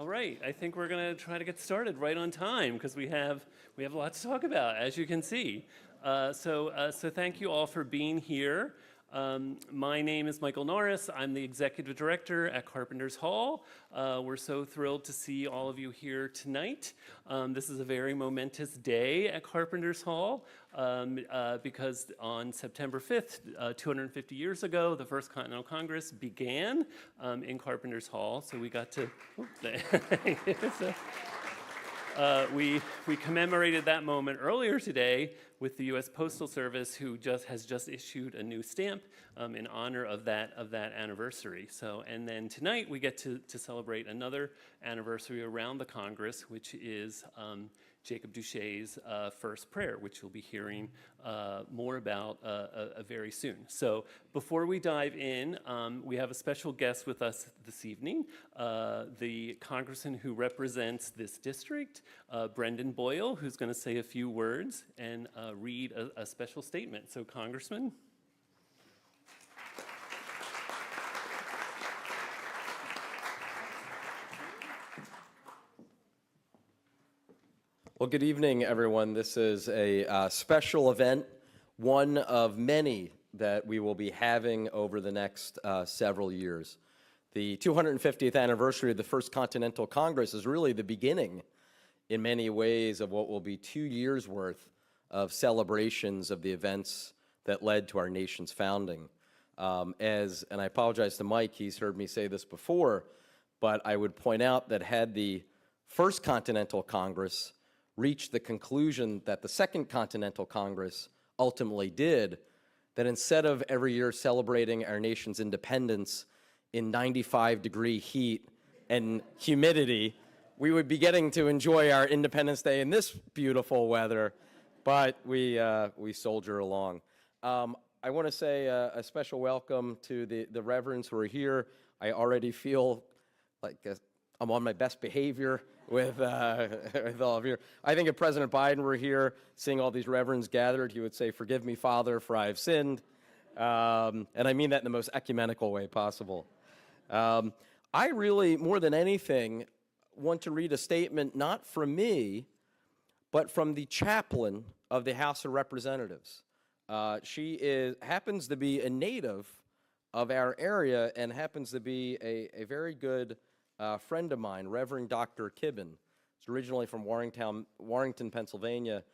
All right, I think we're going to try to get started right on time because we have a lot to talk about, as you can see. So thank you all for being here. My name is Michael Norris. I'm the Executive Director at Carpenters Hall. We're so thrilled to see all of you here tonight. This is a very momentous day at Carpenters Hall because on September 5th, 250 years ago, the First Continental Congress began in Carpenters Hall. So we got to... we commemorated that moment earlier today with the U.S. Postal Service, who has just issued a new stamp in honor of that anniversary. So, and then tonight we get to celebrate another anniversary around the Congress, which is Jacob Duche's first prayer, which you'll be hearing more about very soon. So before we dive in, we have a special guest with us this evening, the congressman who represents this district, Brendan Boyle, who's going to say a few words and read a special statement. So, Congressman. Well, good evening, everyone. This is a special event, one of many that we will be having over the next several years. The 250th anniversary of the First Continental Congress is really the beginning, in many ways, of what will be 2 years' worth of celebrations of the events that led to our nation's founding. And I apologize to Mike, he's heard me say this before, but I would point out that had the First Continental Congress reached the conclusion that the Second Continental Congress ultimately did, that instead of every year celebrating our nation's independence in 95-degree heat and humidity, we would be getting to enjoy our Independence Day in this beautiful weather, but we soldier along. I want to say a special welcome to the reverends who are here. I already feel like I'm on my best behavior with all of you. I think if President Biden were here, seeing all these reverends gathered, he would say, "Forgive me, Father, for I have sinned." And I mean that in the most ecumenical way possible. I really, more than anything, want to read a statement not from me, but from the chaplain of the House of Representatives. She happens to be a native of our area and happens to be a very good friend of mine, Reverend Dr. Kibben. He's originally from Warrington, Pennsylvania.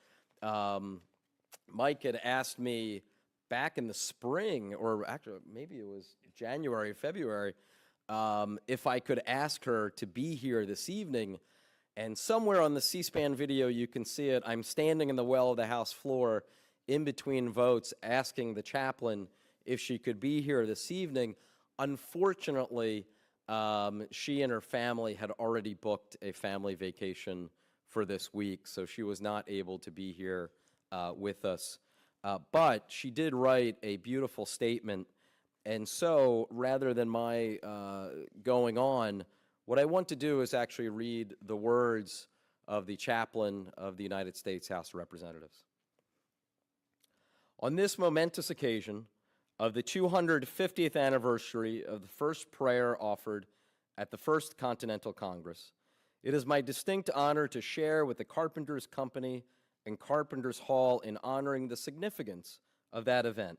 Mike had asked me back in the spring, or actually maybe it was January, February, if I could ask her to be here this evening. And somewhere on the C-SPAN video, you can see it, I'm standing in the well of the House floor in between votes asking the chaplain if she could be here this evening. Unfortunately, she and her family had already booked a family vacation for this week, so she was not able to be here with us. But she did write a beautiful statement, and so rather than my going on, what I want to do is actually read the words of the chaplain of the United States House of Representatives. On this momentous occasion of the 250th anniversary of the first prayer offered at the First Continental Congress, it is my distinct honor to share with the Carpenters Company and Carpenters Hall in honoring the significance of that event.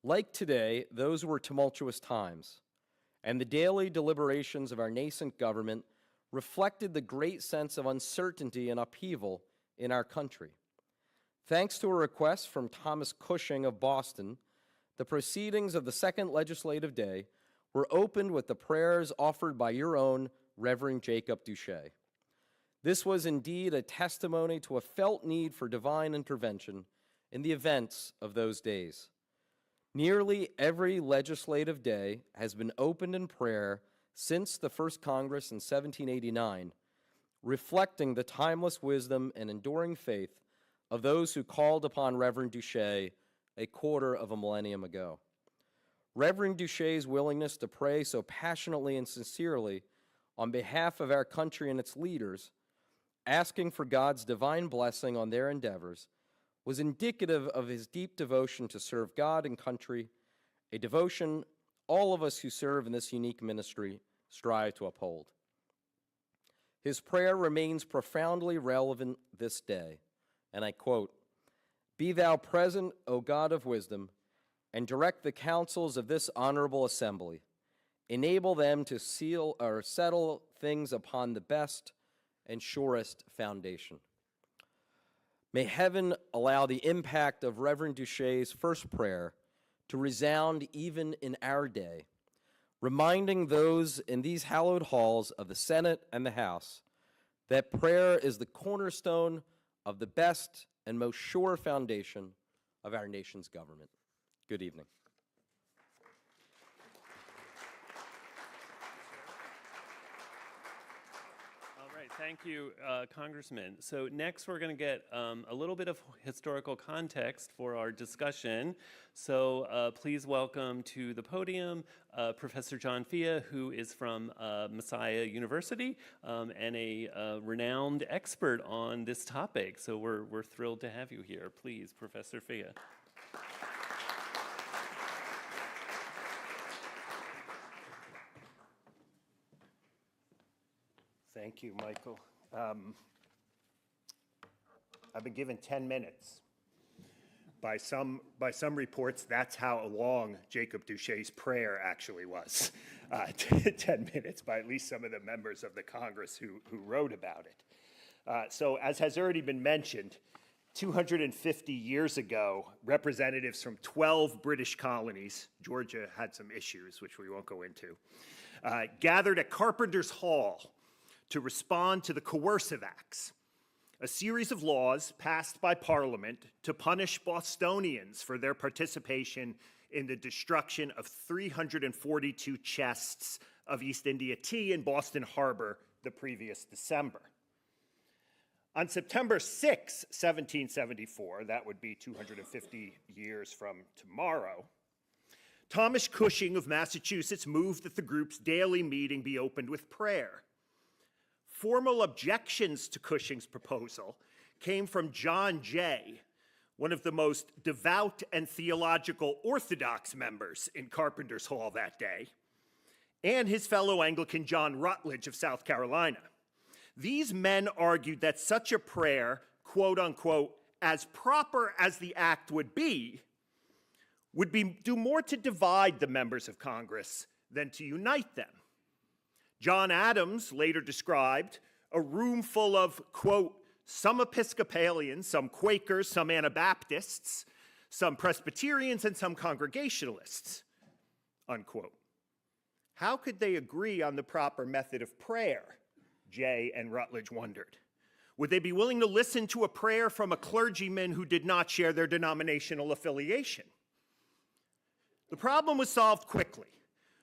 Like today, those were tumultuous times, and the daily deliberations of our nascent government reflected the great sense of uncertainty and upheaval in our country. Thanks to a request from Thomas Cushing of Boston, the proceedings of the second legislative day were opened with the prayers offered by your own Reverend Jacob Duche. This was indeed a testimony to a felt need for divine intervention in the events of those days. Nearly every legislative day has been opened in prayer since the first Congress in 1789, reflecting the timeless wisdom and enduring faith of those who called upon Reverend Duche a quarter of a millennium ago. Reverend Duche's willingness to pray so passionately and sincerely on behalf of our country and its leaders, asking for God's divine blessing on their endeavors, was indicative of his deep devotion to serve God and country, a devotion all of us who serve in this unique ministry strive to uphold. His prayer remains profoundly relevant this day, and I quote, "Be thou present, O God of wisdom, and direct the counsels of this honorable assembly. Enable them to seal or settle things upon the best and surest foundation." May heaven allow the impact of Reverend Duche's first prayer to resound even in our day, reminding those in these hallowed halls of the Senate and the House that prayer is the cornerstone of the best and most sure foundation of our nation's government. Good evening. All right, thank you, Congressman. So next we're going to get a little bit of historical context for our discussion. So please welcome to the podium Professor John Fea, who is from Messiah University and a renowned expert on this topic. So we're thrilled to have you here. Please, Professor Fea. Thank you, Michael. I've been given 10 minutes. By some reports, that's how long Jacob Duche's prayer actually was, 10 minutes, by at least some of the members of the Congress who wrote about it. So as has already been mentioned, 250 years ago, representatives from 12 British colonies, Georgia had some issues, which we won't go into, gathered at Carpenters Hall to respond to the Coercive Acts, a series of laws passed by Parliament to punish Bostonians for their participation in the destruction of 342 chests of East India tea in Boston Harbor the previous December. On September 6, 1774, that would be 250 years from tomorrow, Thomas Cushing of Massachusetts moved that the group's daily meeting be opened with prayer. Formal objections to Cushing's proposal came from John Jay, one of the most devout and theological orthodox members in Carpenters Hall that day, and his fellow Anglican John Rutledge of South Carolina. These men argued that such a prayer, quote unquote, as proper as the act would do more to divide the members of Congress than to unite them. John Adams later described a room full of, quote, some Episcopalians, some Quakers, some Anabaptists, some Presbyterians, and some Congregationalists, unquote. How could they agree on the proper method of prayer? Jay and Rutledge wondered. Would they be willing to listen to a prayer from a clergyman who did not share their denominational affiliation? The problem was solved quickly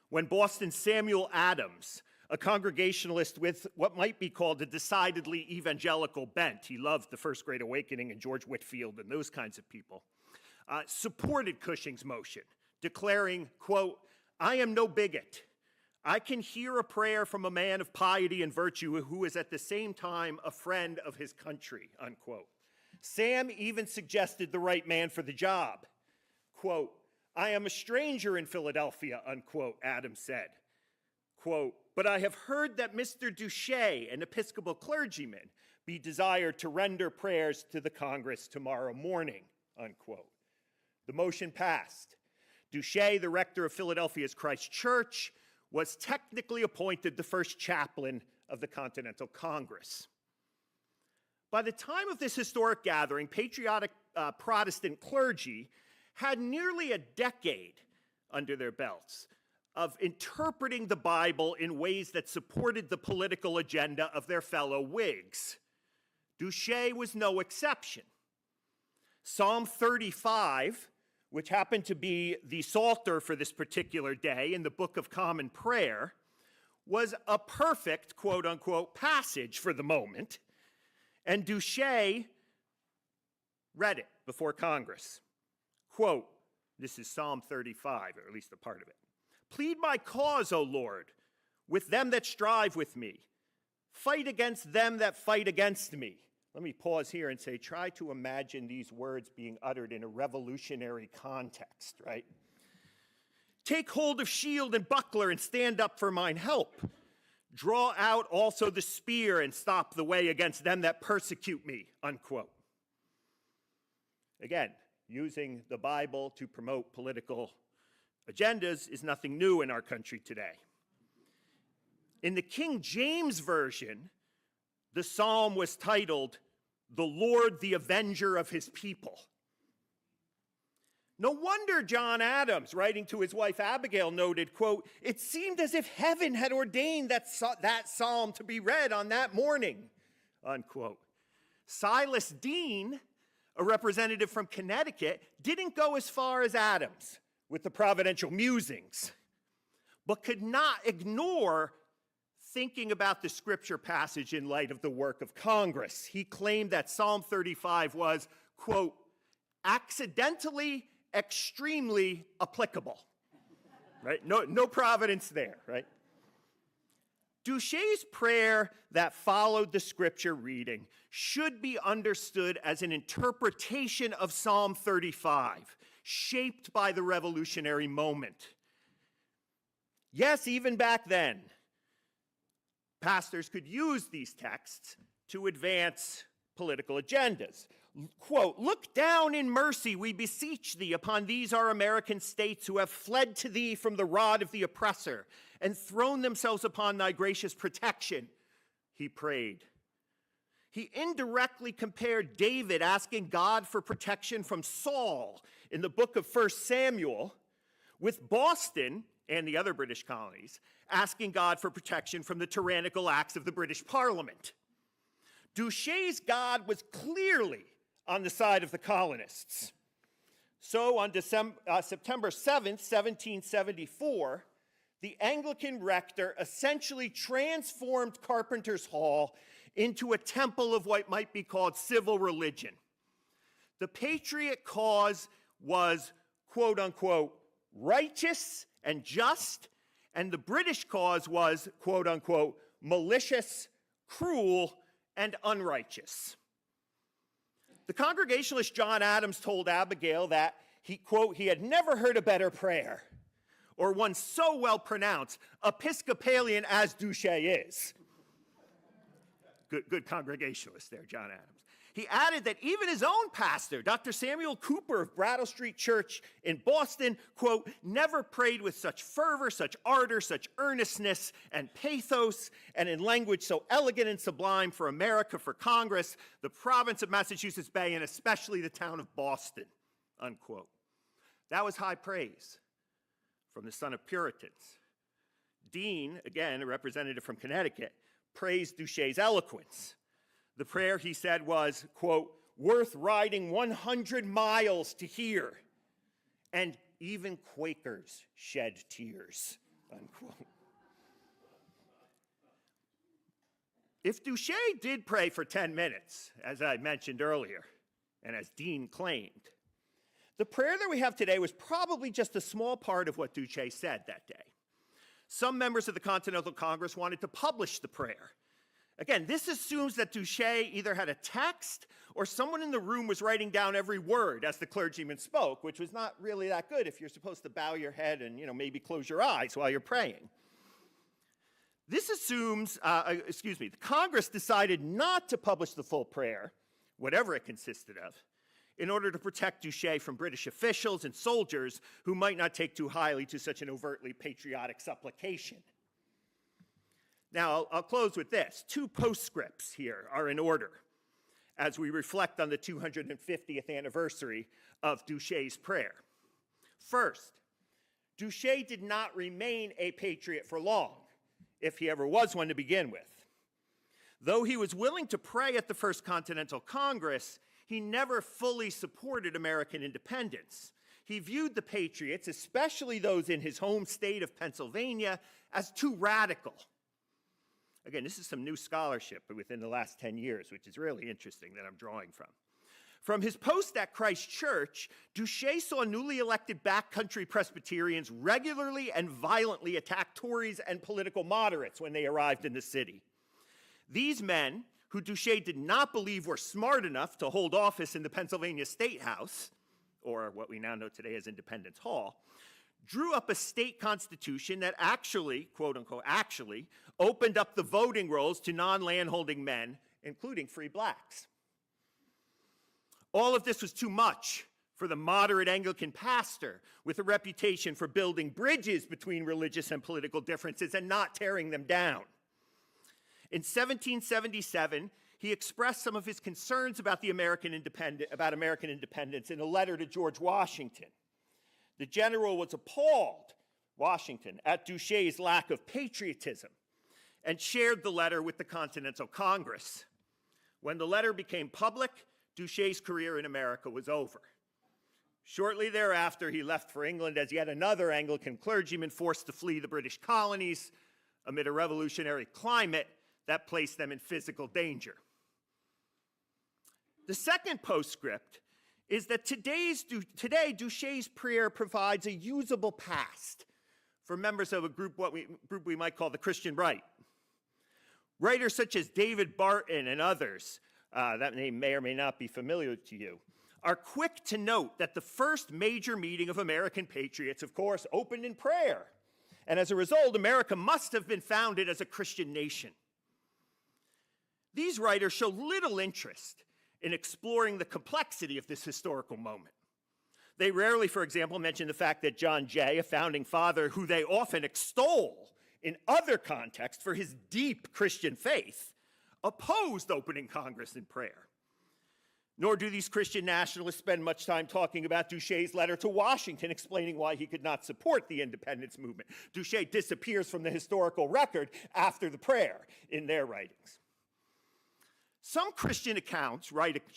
when Boston's Samuel Adams, a Congregationalist with what might be called a decidedly evangelical bent — he loved the First Great Awakening and George Whitefield and those kinds of people — supported Cushing's motion, declaring, quote, "I am no bigot. I can hear a prayer from a man of piety and virtue who is at the same time a friend of his country," unquote. Sam even suggested the right man for the job. Quote, "I am a stranger in Philadelphia," unquote, Adams said. Quote, "But I have heard that Mr. Duche, an Episcopal clergyman, be desired to render prayers to the Congress tomorrow morning," unquote. The motion passed. Duche, the rector of Philadelphia's Christ Church, was technically appointed the first chaplain of the Continental Congress. By the time of this historic gathering, patriotic Protestant clergy had nearly a decade under their belts of interpreting the Bible in ways that supported the political agenda of their fellow Whigs. Duche was no exception. Psalm 35, which happened to be the Psalter for this particular day in the Book of Common Prayer, was a perfect, quote-unquote, passage for the moment, and Duche read it before Congress. Quote, this is Psalm 35, or at least a part of it. "Plead my cause, O Lord, with them that strive with me. Fight against them that fight against me." Let me pause here and say, try to imagine these words being uttered in a revolutionary context, right? "Take hold of shield and buckler and stand up for mine help. Draw out also the spear and stop the way against them that persecute me, unquote. Again, using the Bible to promote political agendas is nothing new in our country today. In the King James Version, the psalm was titled, "The Lord, the Avenger of His People." No wonder John Adams, writing to his wife Abigail, noted, quote, "It seemed as if heaven had ordained that psalm to be read on that morning," unquote. Silas Deane, a representative from Connecticut, didn't go as far as Adams with the providential musings, but could not ignore thinking about the scripture passage in light of the work of Congress. He claimed that Psalm 35 was, quote, "accidentally extremely applicable," right? No providence there, right? Duche's prayer that followed the scripture reading should be understood as an interpretation of Psalm 35, shaped by the revolutionary moment. Yes, even back then, pastors could use these texts to advance political agendas. Quote, "Look down in mercy, we beseech thee, upon these our American states who have fled to thee from the rod of the oppressor and thrown themselves upon thy gracious protection," he prayed. He indirectly compared David asking God for protection from Saul in the book of First Samuel with Boston and the other British colonies asking God for protection from the tyrannical acts of the British Parliament. Duche's God was clearly on the side of the colonists. So on September 7th, 1774, the Anglican rector essentially transformed Carpenters Hall into a temple of what might be called civil religion. The patriot cause was, quote unquote, righteous and just, and the British cause was, quote unquote, malicious, cruel, and unrighteous. The Congregationalist John Adams told Abigail that he, quote, he had never heard a better prayer, or one so well pronounced, Episcopalian as Duche is. Good Congregationalist there, John Adams. He added that even his own pastor, Dr. Samuel Cooper of Brattle Street Church in Boston, quote, never prayed with such fervor, such ardor, such earnestness and pathos, and in language so elegant and sublime for America, for Congress, the province of Massachusetts Bay, and especially the town of Boston, unquote. That was high praise from the son of Puritans. Dean, again, a representative from Connecticut, praised Duche's eloquence. The prayer, he said, was, quote, worth riding 100 miles to hear, and even Quakers shed tears, unquote. If Duche did pray for 10 minutes, as I mentioned earlier, and as Dean claimed, the prayer that we have today was probably just a small part of what Duche said that day. Some members of the Continental Congress wanted to publish the prayer. Again, this assumes that Duche either had a text or someone in the room was writing down every word as the clergyman spoke, which was not really that good if you're supposed to bow your head and, maybe close your eyes while you're praying. This assumes, the Congress decided not to publish the full prayer, whatever it consisted of, in order to protect Duche from British officials and soldiers who might not take too highly to such an overtly patriotic supplication. Now, I'll close with this. 2 postscripts here are in order as we reflect on the 250th anniversary of Duche's prayer. First, Duche did not remain a patriot for long, if he ever was one to begin with. Though he was willing to pray at the First Continental Congress, he never fully supported American independence. He viewed the patriots, especially those in his home state of Pennsylvania, as too radical. Again, this is some new scholarship within the last 10 years, which is really interesting that I'm drawing from. From his post at Christ Church, Duche saw newly elected backcountry Presbyterians regularly and violently attack Tories and political moderates when they arrived in the city. These men, who Duche did not believe were smart enough to hold office in the Pennsylvania State House, or what we now know today as Independence Hall, drew up a state constitution that actually, quote unquote, actually, opened up the voting rolls to non-landholding men, including free blacks. All of this was too much for the moderate Anglican pastor with a reputation for building bridges between religious and political differences and not tearing them down. In 1777, he expressed some of his concerns about American independence in a letter to George Washington. The general was appalled, Washington, at Duche's lack of patriotism and shared the letter with the Continental Congress. When the letter became public, Duche's career in America was over. Shortly thereafter, he left for England as yet another Anglican clergyman forced to flee the British colonies amid a revolutionary climate that placed them in physical danger. The second postscript is that today Duche's prayer provides a usable past for members of a group we might call the Christian right. Writers such as David Barton and others, that name may or may not be familiar to you, are quick to note that the first major meeting of American patriots, of course, opened in prayer. And as a result, America must have been founded as a Christian nation. These writers show little interest in exploring the complexity of this historical moment. They rarely, for example, mention the fact that John Jay, a founding father who they often extol in other contexts for his deep Christian faith, opposed opening Congress in prayer. Nor do these Christian nationalists spend much time talking about Duche's letter to Washington explaining why he could not support the independence movement. Duche disappears from the historical record after the prayer in their writings. Some Christian accounts,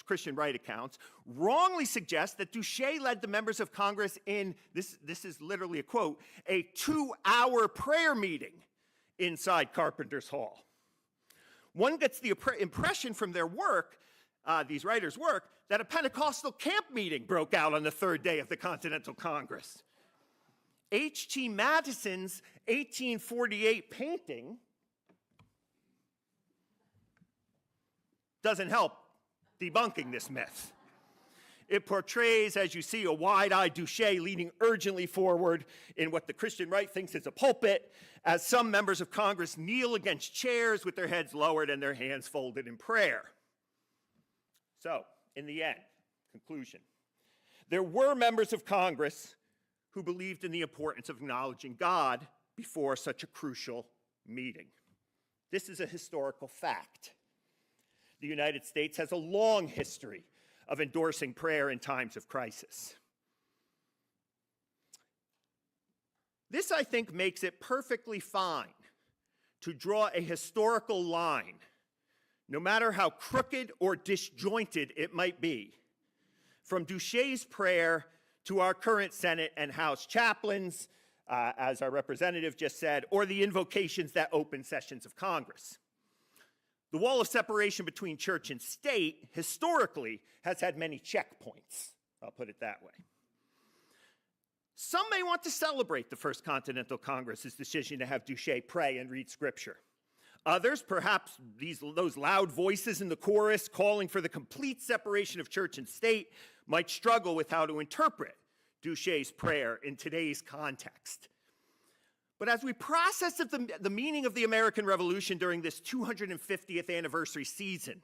Christian right accounts, wrongly suggest that Duche led the members of Congress in, this is literally a quote, a 2-hour prayer meeting inside Carpenters Hall. One gets the impression from their work, these writers' work, that a Pentecostal camp meeting broke out on the third day of the Continental Congress. H.T. Madison's 1848 painting doesn't help debunking this myth. It portrays, as you see, a wide-eyed Duche leaning urgently forward in what the Christian right thinks is a pulpit, as some members of Congress kneel against chairs with their heads lowered and their hands folded in prayer. So, in the end, conclusion, there were members of Congress who believed in the importance of acknowledging God before such a crucial meeting. This is a historical fact. The United States has a long history of endorsing prayer in times of crisis. This, I think, makes it perfectly fine to draw a historical line, no matter how crooked or disjointed it might be, from Duche's prayer to our current Senate and House chaplains, as our representative just said, or the invocations that open sessions of Congress. The wall of separation between church and state, historically, has had many checkpoints. I'll put it that way. Some may want to celebrate the First Continental Congress's decision to have Duche pray and read Scripture. Others, perhaps those loud voices in the chorus calling for the complete separation of church and state, might struggle with how to interpret Duche's prayer in today's context. But as we process the meaning of the American Revolution during this 250th anniversary season,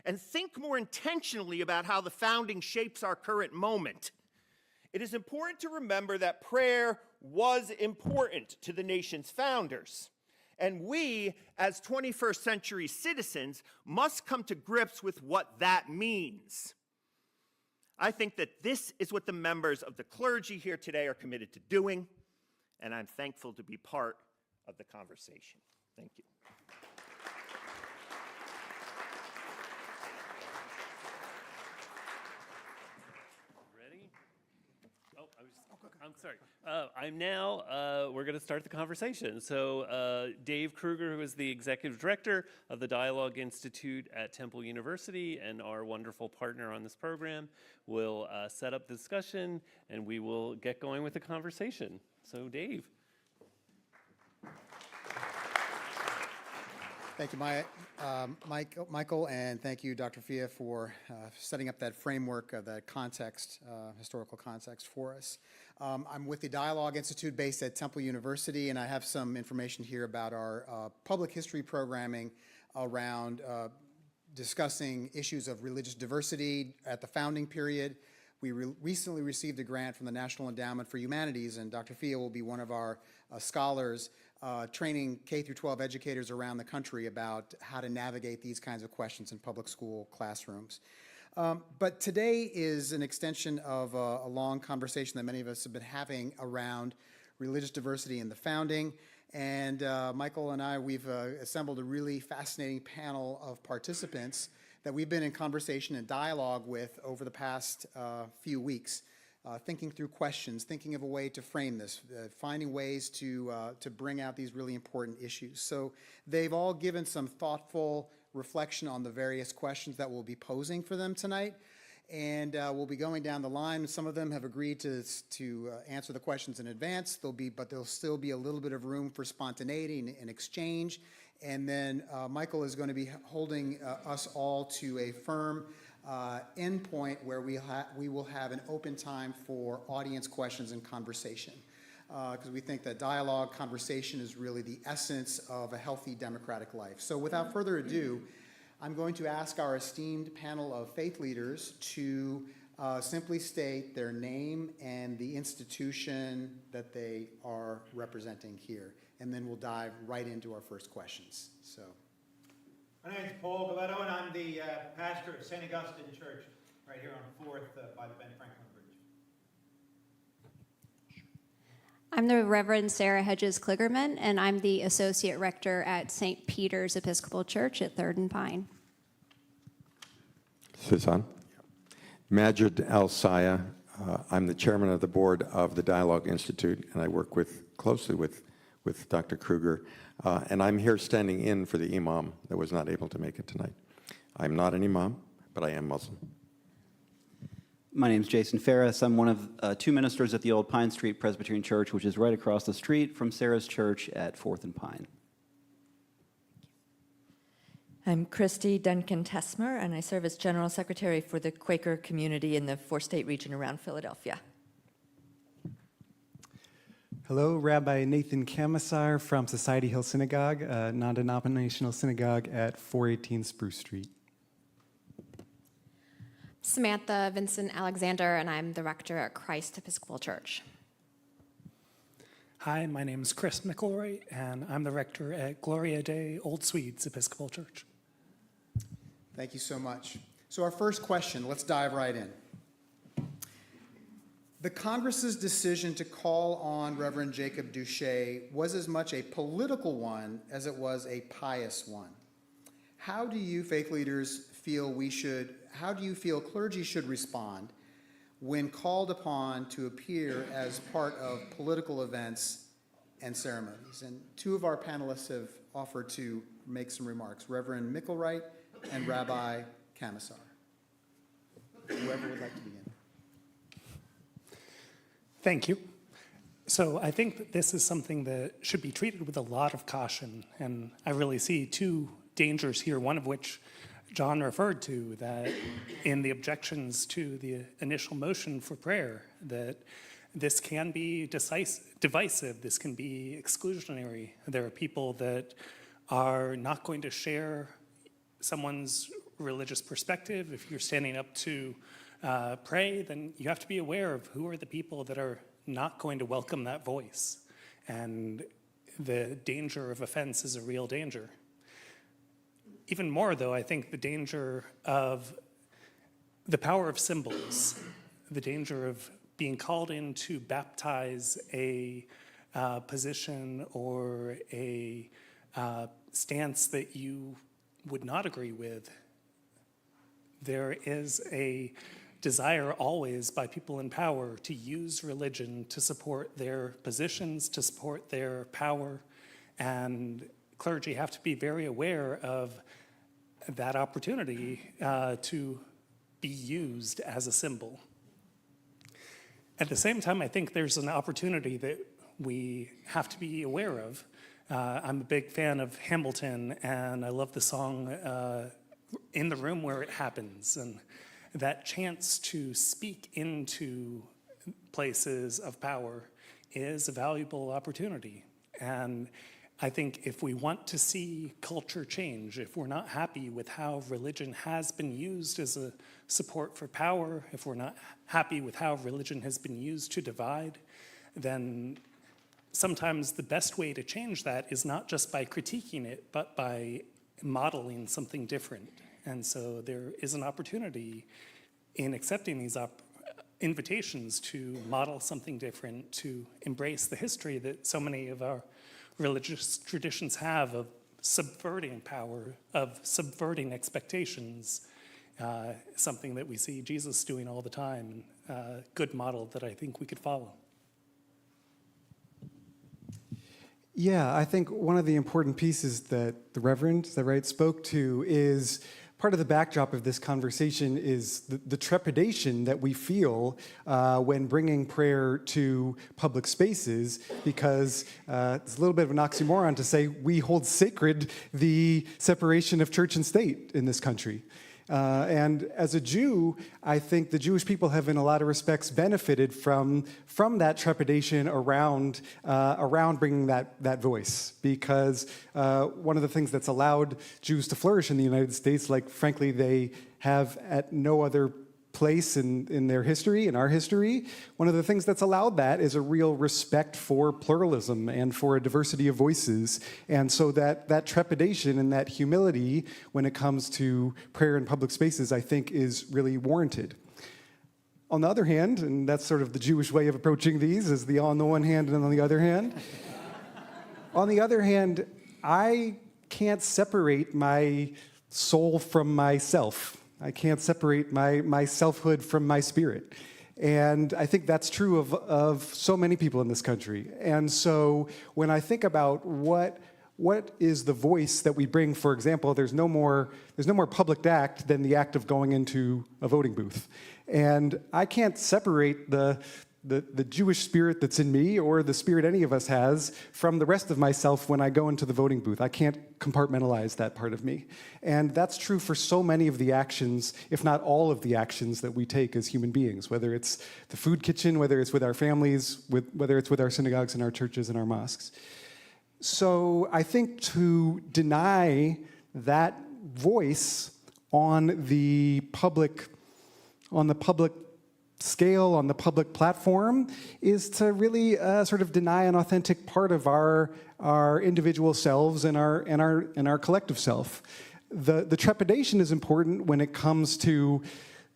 and think more intentionally about how the founding shapes our current moment, it is important to remember that prayer was important to the nation's founders. And we, as 21st century citizens, must come to grips with what that means. I think that this is what the members of the clergy here today are committed to doing, and I'm thankful to be part of the conversation. Thank you. Ready? Oh, I'm sorry. I'm now, we're going to start the conversation. So Dave Kruger, who is the executive director of the Dialogue Institute at Temple University and our wonderful partner on this program, will set up the discussion, and we will get going with the conversation. So Dave. Thank you, Michael, and thank you, Dr. Fea, for setting up that framework of that context, historical context for us. I'm with the Dialogue Institute based at Temple University, and I have some information here about our public history programming around discussing issues of religious diversity at the founding period. We recently received a grant from the National Endowment for Humanities, and Dr. Fea will be one of our scholars training K-12 educators around the country about how to navigate these kinds of questions in public school classrooms. But today is an extension of a long conversation that many of us have been having around religious diversity in the founding. And Michael and I, we've assembled a really fascinating panel of participants that we've been in conversation and dialogue with over the past few weeks, thinking through questions, thinking of a way to frame this, finding ways to bring out these really important issues. So they've all given some thoughtful reflection on the various questions that we'll be posing for them tonight. And we'll be going down the line. Some of them have agreed to answer the questions in advance. But there'll still be a little bit of room for spontaneity and exchange. And then Michael is going to be holding us all to a firm endpoint where we will have an open time for audience questions and conversation. Because we think that dialogue, conversation is really the essence of a healthy democratic life. So without further ado, I'm going to ask our esteemed panel of faith leaders to simply state their name and the institution that they are representing here. And then we'll dive right into our first questions. So, my name is Paul Gavetto, and I'm the pastor of St. Augustine Church right here on 4th by the Ben Franklin Bridge. I'm the Reverend Sarah Hedges Kligerman, and I'm the Associate Rector at St. Peter's Episcopal Church at 3rd and Pine. Susan. Majid Al-Saya. I'm the chairman of the board of the Dialogue Institute, and I work closely with Dr. Kruger. And I'm here standing in for the imam that was not able to make it tonight. I'm not an imam, but I am Muslim. My name is Jason Ferris. I'm one of 2 ministers at the Old Pine Street Presbyterian Church, which is right across the street from Sarah's church at 4th and Pine. I'm Christy Duncan-Tesmer, and I serve as General Secretary for the Quaker community in the 4-state region around Philadelphia. Hello, Rabbi Nathan Camisar from Society Hill Synagogue, a non-denominational synagogue at 418 Spruce Street. Samantha Vincent Alexander, and I'm the rector at Christ Episcopal Church. Hi, my name is Chris McElroy, and I'm the rector at Gloria Dei Old Swedes Episcopal Church. thank you so much. So our first question, let's dive right in. The Congress's decision to call on Reverend Jacob Duche was as much a political one as it was a pious one. How do you, faith leaders, how do you feel clergy should respond when called upon to appear as part of political events and ceremonies? And 2 of our panelists have offered to make some remarks, Reverend Mickelwright and Rabbi Camisar. Whoever would like to begin. Thank you. So I think that this is something that should be treated with a lot of caution, and I really see 2 dangers here, one of which John referred to, that in the objections to the initial motion for prayer, that this can be divisive, this can be exclusionary. There are people that are not going to share someone's religious perspective. If you're standing up to pray, then you have to be aware of who are the people that are not going to welcome that voice. And the danger of offense is a real danger. Even more, though, I think the danger of the power of symbols, the danger of being called in to baptize a position or a stance that you would not agree with. There is a desire always by people in power to use religion to support their positions, to support their power, and clergy have to be very aware of that opportunity to be used as a symbol. At the same time, I think there's an opportunity that we have to be aware of, I'm a big fan of Hamilton, and I love the song In the Room Where It Happens. And that chance to speak into places of power is a valuable opportunity. And I think if we want to see culture change, if we're not happy with how religion has been used as a support for power, if we're not happy with how religion has been used to divide, then sometimes the best way to change that is not just by critiquing it, but by modeling something different. And so there is an opportunity in accepting these invitations to model something different, to embrace the history that so many of our religious traditions have of subverting power, of subverting expectations, something that we see Jesus doing all the time, and a good model that I think we could follow. Yeah, I think one of the important pieces that the Reverend, spoke to is part of the backdrop of this conversation is the trepidation that we feel when bringing prayer to public spaces, because it's a little bit of an oxymoron to say we hold sacred the separation of church and state in this country. And as a Jew, I think the Jewish people have, in a lot of respects, benefited from that trepidation around bringing that voice. Because one of the things that's allowed Jews to flourish in the United States, like frankly they have at no other place in their history, in our history, one of the things that's allowed that is a real respect for pluralism and for a diversity of voices. And so that trepidation and that humility when it comes to prayer in public spaces, I think, is really warranted. On the other hand, and that's sort of the Jewish way of approaching these, is the on the one hand and on the other hand. On the other hand, I can't separate my soul from myself. I can't separate my selfhood from my spirit. And I think that's true of so many people in this country. And so when I think about what is the voice that we bring, for example, there's no more public act than the act of going into a voting booth. And I can't separate the Jewish spirit that's in me or the spirit any of us has from the rest of myself when I go into the voting booth. I can't compartmentalize that part of me. And that's true for so many of the actions, if not all of the actions that we take as human beings, whether it's the food kitchen, whether it's with our families, whether it's with our synagogues and our churches and our mosques. So I think to deny that voice on the public scale, on the public platform, is to really sort of deny an authentic part of our individual selves and our collective self. The trepidation is important when it comes to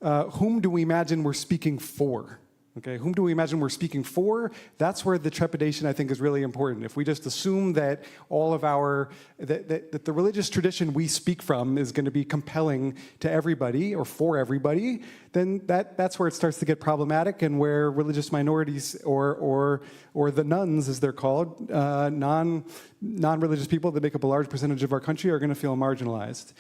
whom do we imagine we're speaking for. Okay, whom do we imagine we're speaking for? That's where the trepidation, I think, is really important. If we just assume that all of that the religious tradition we speak from is going to be compelling to everybody or for everybody, then that's where it starts to get problematic, and where religious minorities or the nuns, as they're called, non-religious people that make up a large percentage of our country, are going to feel marginalized.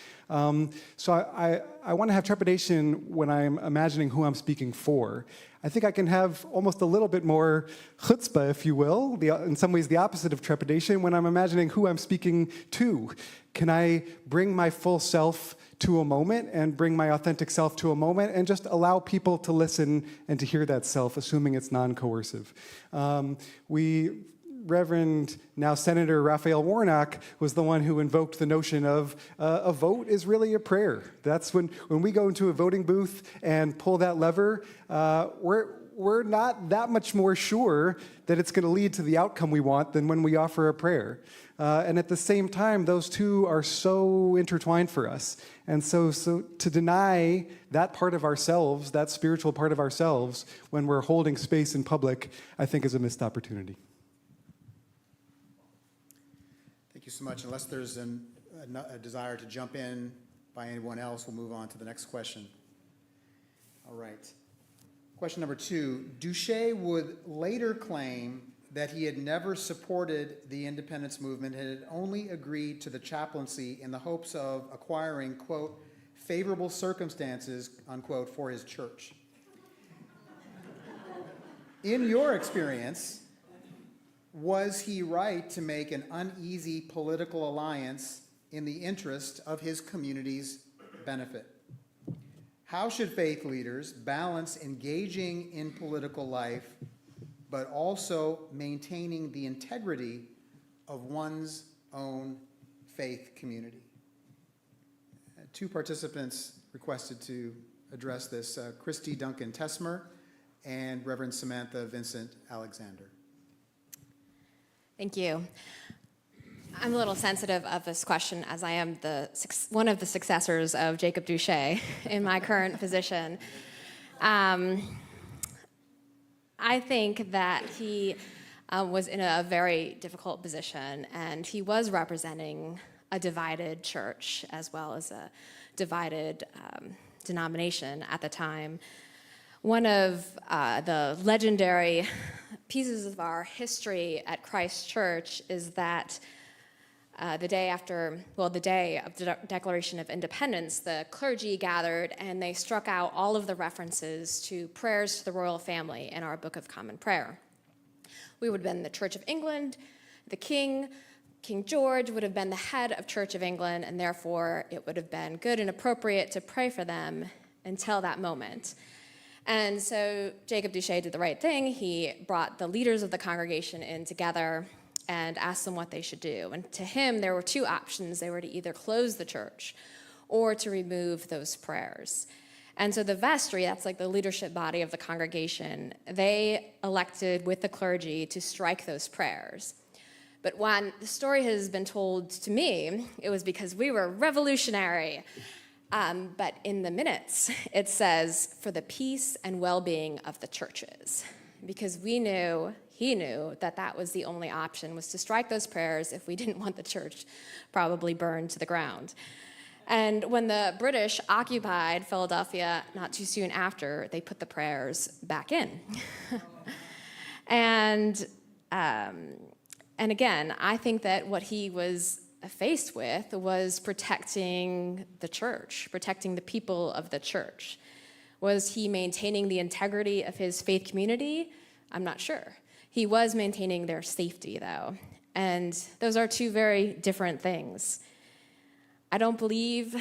So I want to have trepidation when I'm imagining who I'm speaking for. I think I can have almost a little bit more chutzpah, if you will, in some ways the opposite of trepidation, when I'm imagining who I'm speaking to. Can I bring my full self to a moment and bring my authentic self to a moment and just allow people to listen and to hear that self, assuming it's non-coercive? Reverend, now Senator Raphael Warnock, was the one who invoked the notion of a vote is really a prayer. That's when we go into a voting booth and pull that lever, we're not that much more sure that it's going to lead to the outcome we want than when we offer a prayer. And at the same time, those two are so intertwined for us. And so to deny that part of ourselves, that spiritual part of ourselves, when we're holding space in public, I think is a missed opportunity. Thank you so much. Unless there's a desire to jump in by anyone else, we'll move on to the next question. All right. Question number 2. Duche would later claim that he had never supported the independence movement and had only agreed to the chaplaincy in the hopes of acquiring, quote, favorable circumstances, unquote, for his church. In your experience, Was he right to make an uneasy political alliance in the interest of his community's benefit? How should faith leaders balance engaging in political life, but also maintaining the integrity of one's own faith community? Two participants requested to address this, Christy Duncan Tesmer and Reverend Samantha Vincent Alexander. Thank you. I'm a little sensitive of this question as I am one of the successors of Jacob Duche in my current position. I think that he was in a very difficult position, and he was representing a divided church as well as a divided denomination at the time. One of the legendary pieces of our history at Christ Church is that the day of the Declaration of Independence, the clergy gathered and they struck out all of the references to prayers to the royal family in our Book of Common Prayer. We would have been the Church of England, the King George would have been the head of Church of England, and therefore it would have been good and appropriate to pray for them until that moment. And so Jacob Duche did the right thing. He brought the leaders of the congregation in together and asked them what they should do. And to him, there were two options. They were to either close the church or to remove those prayers. And so the vestry, that's like the leadership body of the congregation, they elected with the clergy to strike those prayers. But when the story has been told to me, it was because we were revolutionary. But in the minutes, it says, for the peace and well-being of the churches. Because he knew that was the only option, was to strike those prayers if we didn't want the church probably burned to the ground. And when the British occupied Philadelphia not too soon after, they put the prayers back in. And again, I think that what he was faced with was protecting the church, protecting the people of the church. Was he maintaining the integrity of his faith community? I'm not sure. He was maintaining their safety, though. And those are two very different things. I don't think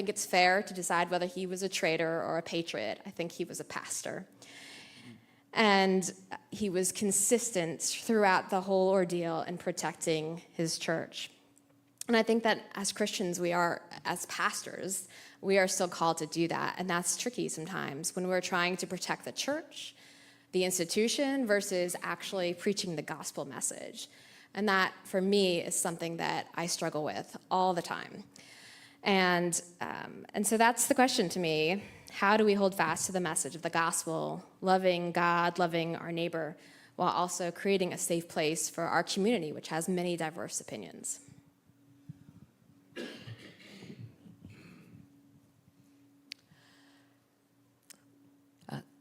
it's fair to decide whether he was a traitor or a patriot. I think he was a pastor. And he was consistent throughout the whole ordeal in protecting his church. And I think that as Christians, as pastors, we are still called to do that. And that's tricky sometimes when we're trying to protect the church, the institution, versus actually preaching the gospel message. And that, for me, is something that I struggle with all the time. And so that's the question to me. How do we hold fast to the message of the gospel, loving God, loving our neighbor, while also creating a safe place for our community, which has many diverse opinions?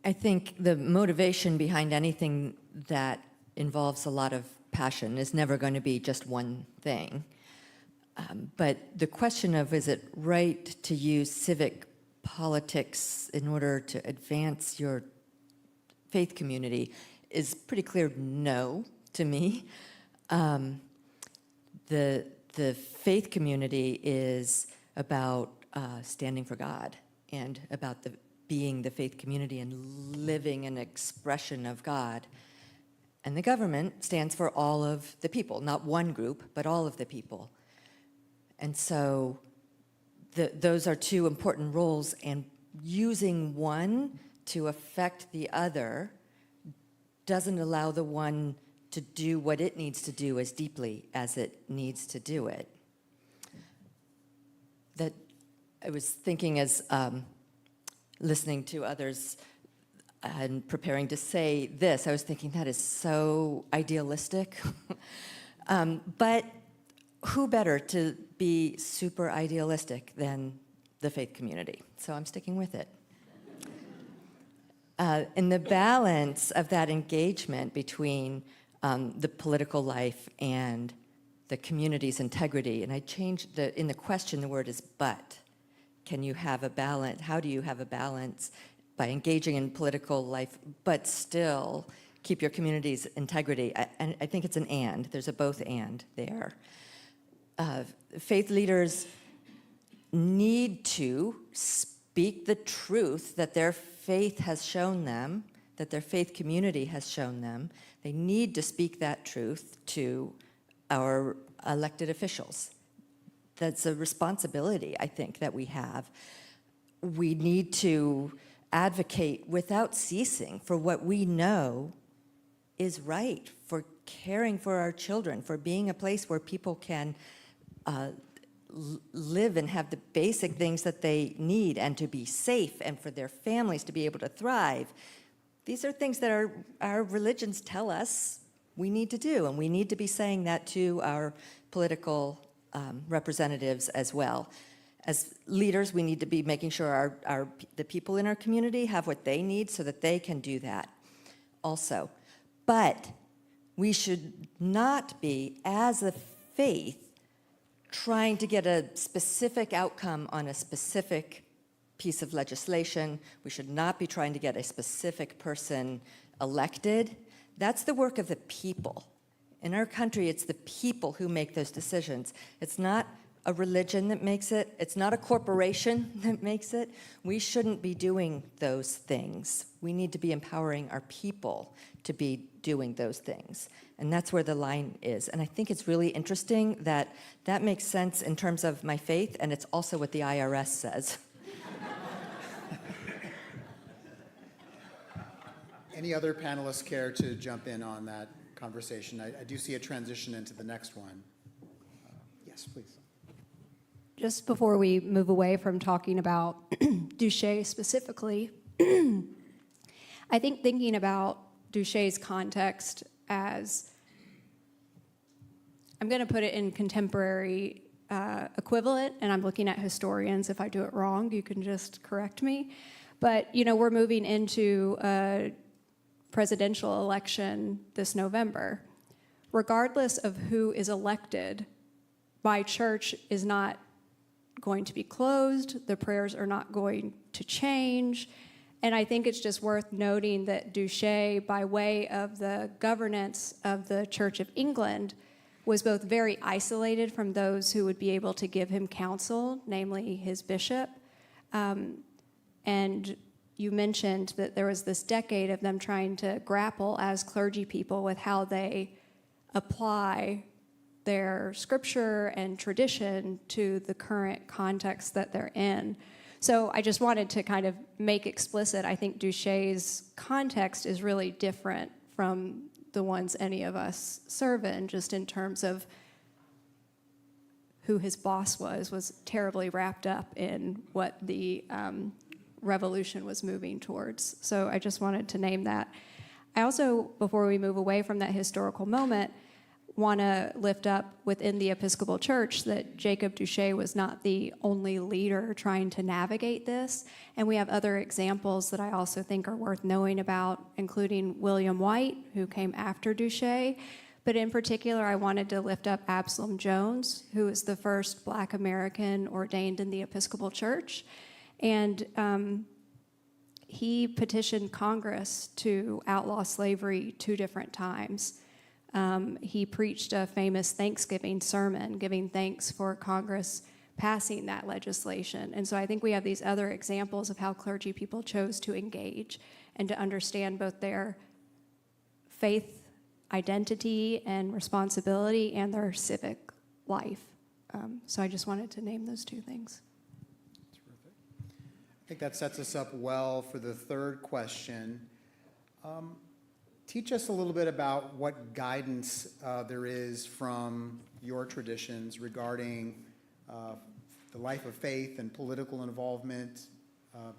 I think the motivation behind anything that involves a lot of passion is never going to be just one thing. But the question of, is it right to use civic politics in order to advance your faith community is pretty clear no to me. The faith community is about standing for God and about being the faith community and living an expression of God. And the government stands for all of the people, not one group, but all of the people. And so those are two important roles, and using one to affect the other doesn't allow the one to do what it needs to do as deeply as it needs to do it. That I was thinking as listening to others and preparing to say this, I was thinking that is so idealistic. But who better to be super idealistic than the faith community? So I'm sticking with it. In the balance of that engagement between the political life and the community's integrity, and I changed in the question, the word is but. Can you have a balance? How do you have a balance by engaging in political life, but still keep your community's integrity. And I think it's an and. There's a both and there. Faith leaders need to speak the truth that their faith has shown them, that their faith community has shown them. They need to speak that truth to our elected officials. That's a responsibility, I think, that we have. We need to advocate without ceasing for what we know is right, for caring for our children, for being a place where people can live and have the basic things that they need, and to be safe, and for their families to be able to thrive. These are things that our religions tell us we need to do, and we need to be saying that to our political representatives as well. As leaders, we need to be making sure the people in our community have what they need so that they can do that also. But we should not be, as a faith, trying to get a specific outcome on a specific piece of legislation. We should not be trying to get a specific person elected. That's the work of the people. In our country, it's the people who make those decisions. It's not a religion that makes it. It's not a corporation that makes it. We shouldn't be doing those things. We need to be empowering our people to be doing those things. And that's where the line is. And I think it's really interesting that that makes sense in terms of my faith, and it's also what the IRS says. Any other panelists care to jump in on that conversation? I do see a transition into the next one. Yes, please. Just before we move away from talking about Duche specifically, I think thinking about Duche's context as, I'm going to put it in contemporary equivalent, and I'm looking at historians. If I do it wrong, you can just correct me. But, you know, we're moving into a presidential election this November. Regardless of who is elected, my church is not going to be closed. The prayers are not going to change. And I think it's just worth noting that Duche, by way of the governance of the Church of England, was both very isolated from those who would be able to give him counsel, namely his bishop. And you mentioned that there was this decade of them trying to grapple as clergy people with how they apply their scripture and tradition to the current context that they're in. So I just wanted to kind of make explicit, I think Duche's context is really different from the ones any of us serve in, just in terms of who his boss was terribly wrapped up in what the revolution was moving towards. So I just wanted to name that. I also, before we move away from that historical moment, want to lift up within the Episcopal Church that Jacob Duche was not the only leader trying to navigate this. And we have other examples that I also think are worth knowing about, including William White, who came after Duche. But in particular, I wanted to lift up Absalom Jones, who was the first Black American ordained in the Episcopal Church. And he petitioned Congress to outlaw slavery 2 different times. He preached a famous Thanksgiving sermon, giving thanks for Congress passing that legislation. And so I think we have these other examples of how clergy people chose to engage and to understand both their faith identity and responsibility and their civic life. So I just wanted to name those 2 things. Terrific. I think that sets us up well for the third question. Teach us a little bit about what guidance there is from your traditions regarding the life of faith and political involvement.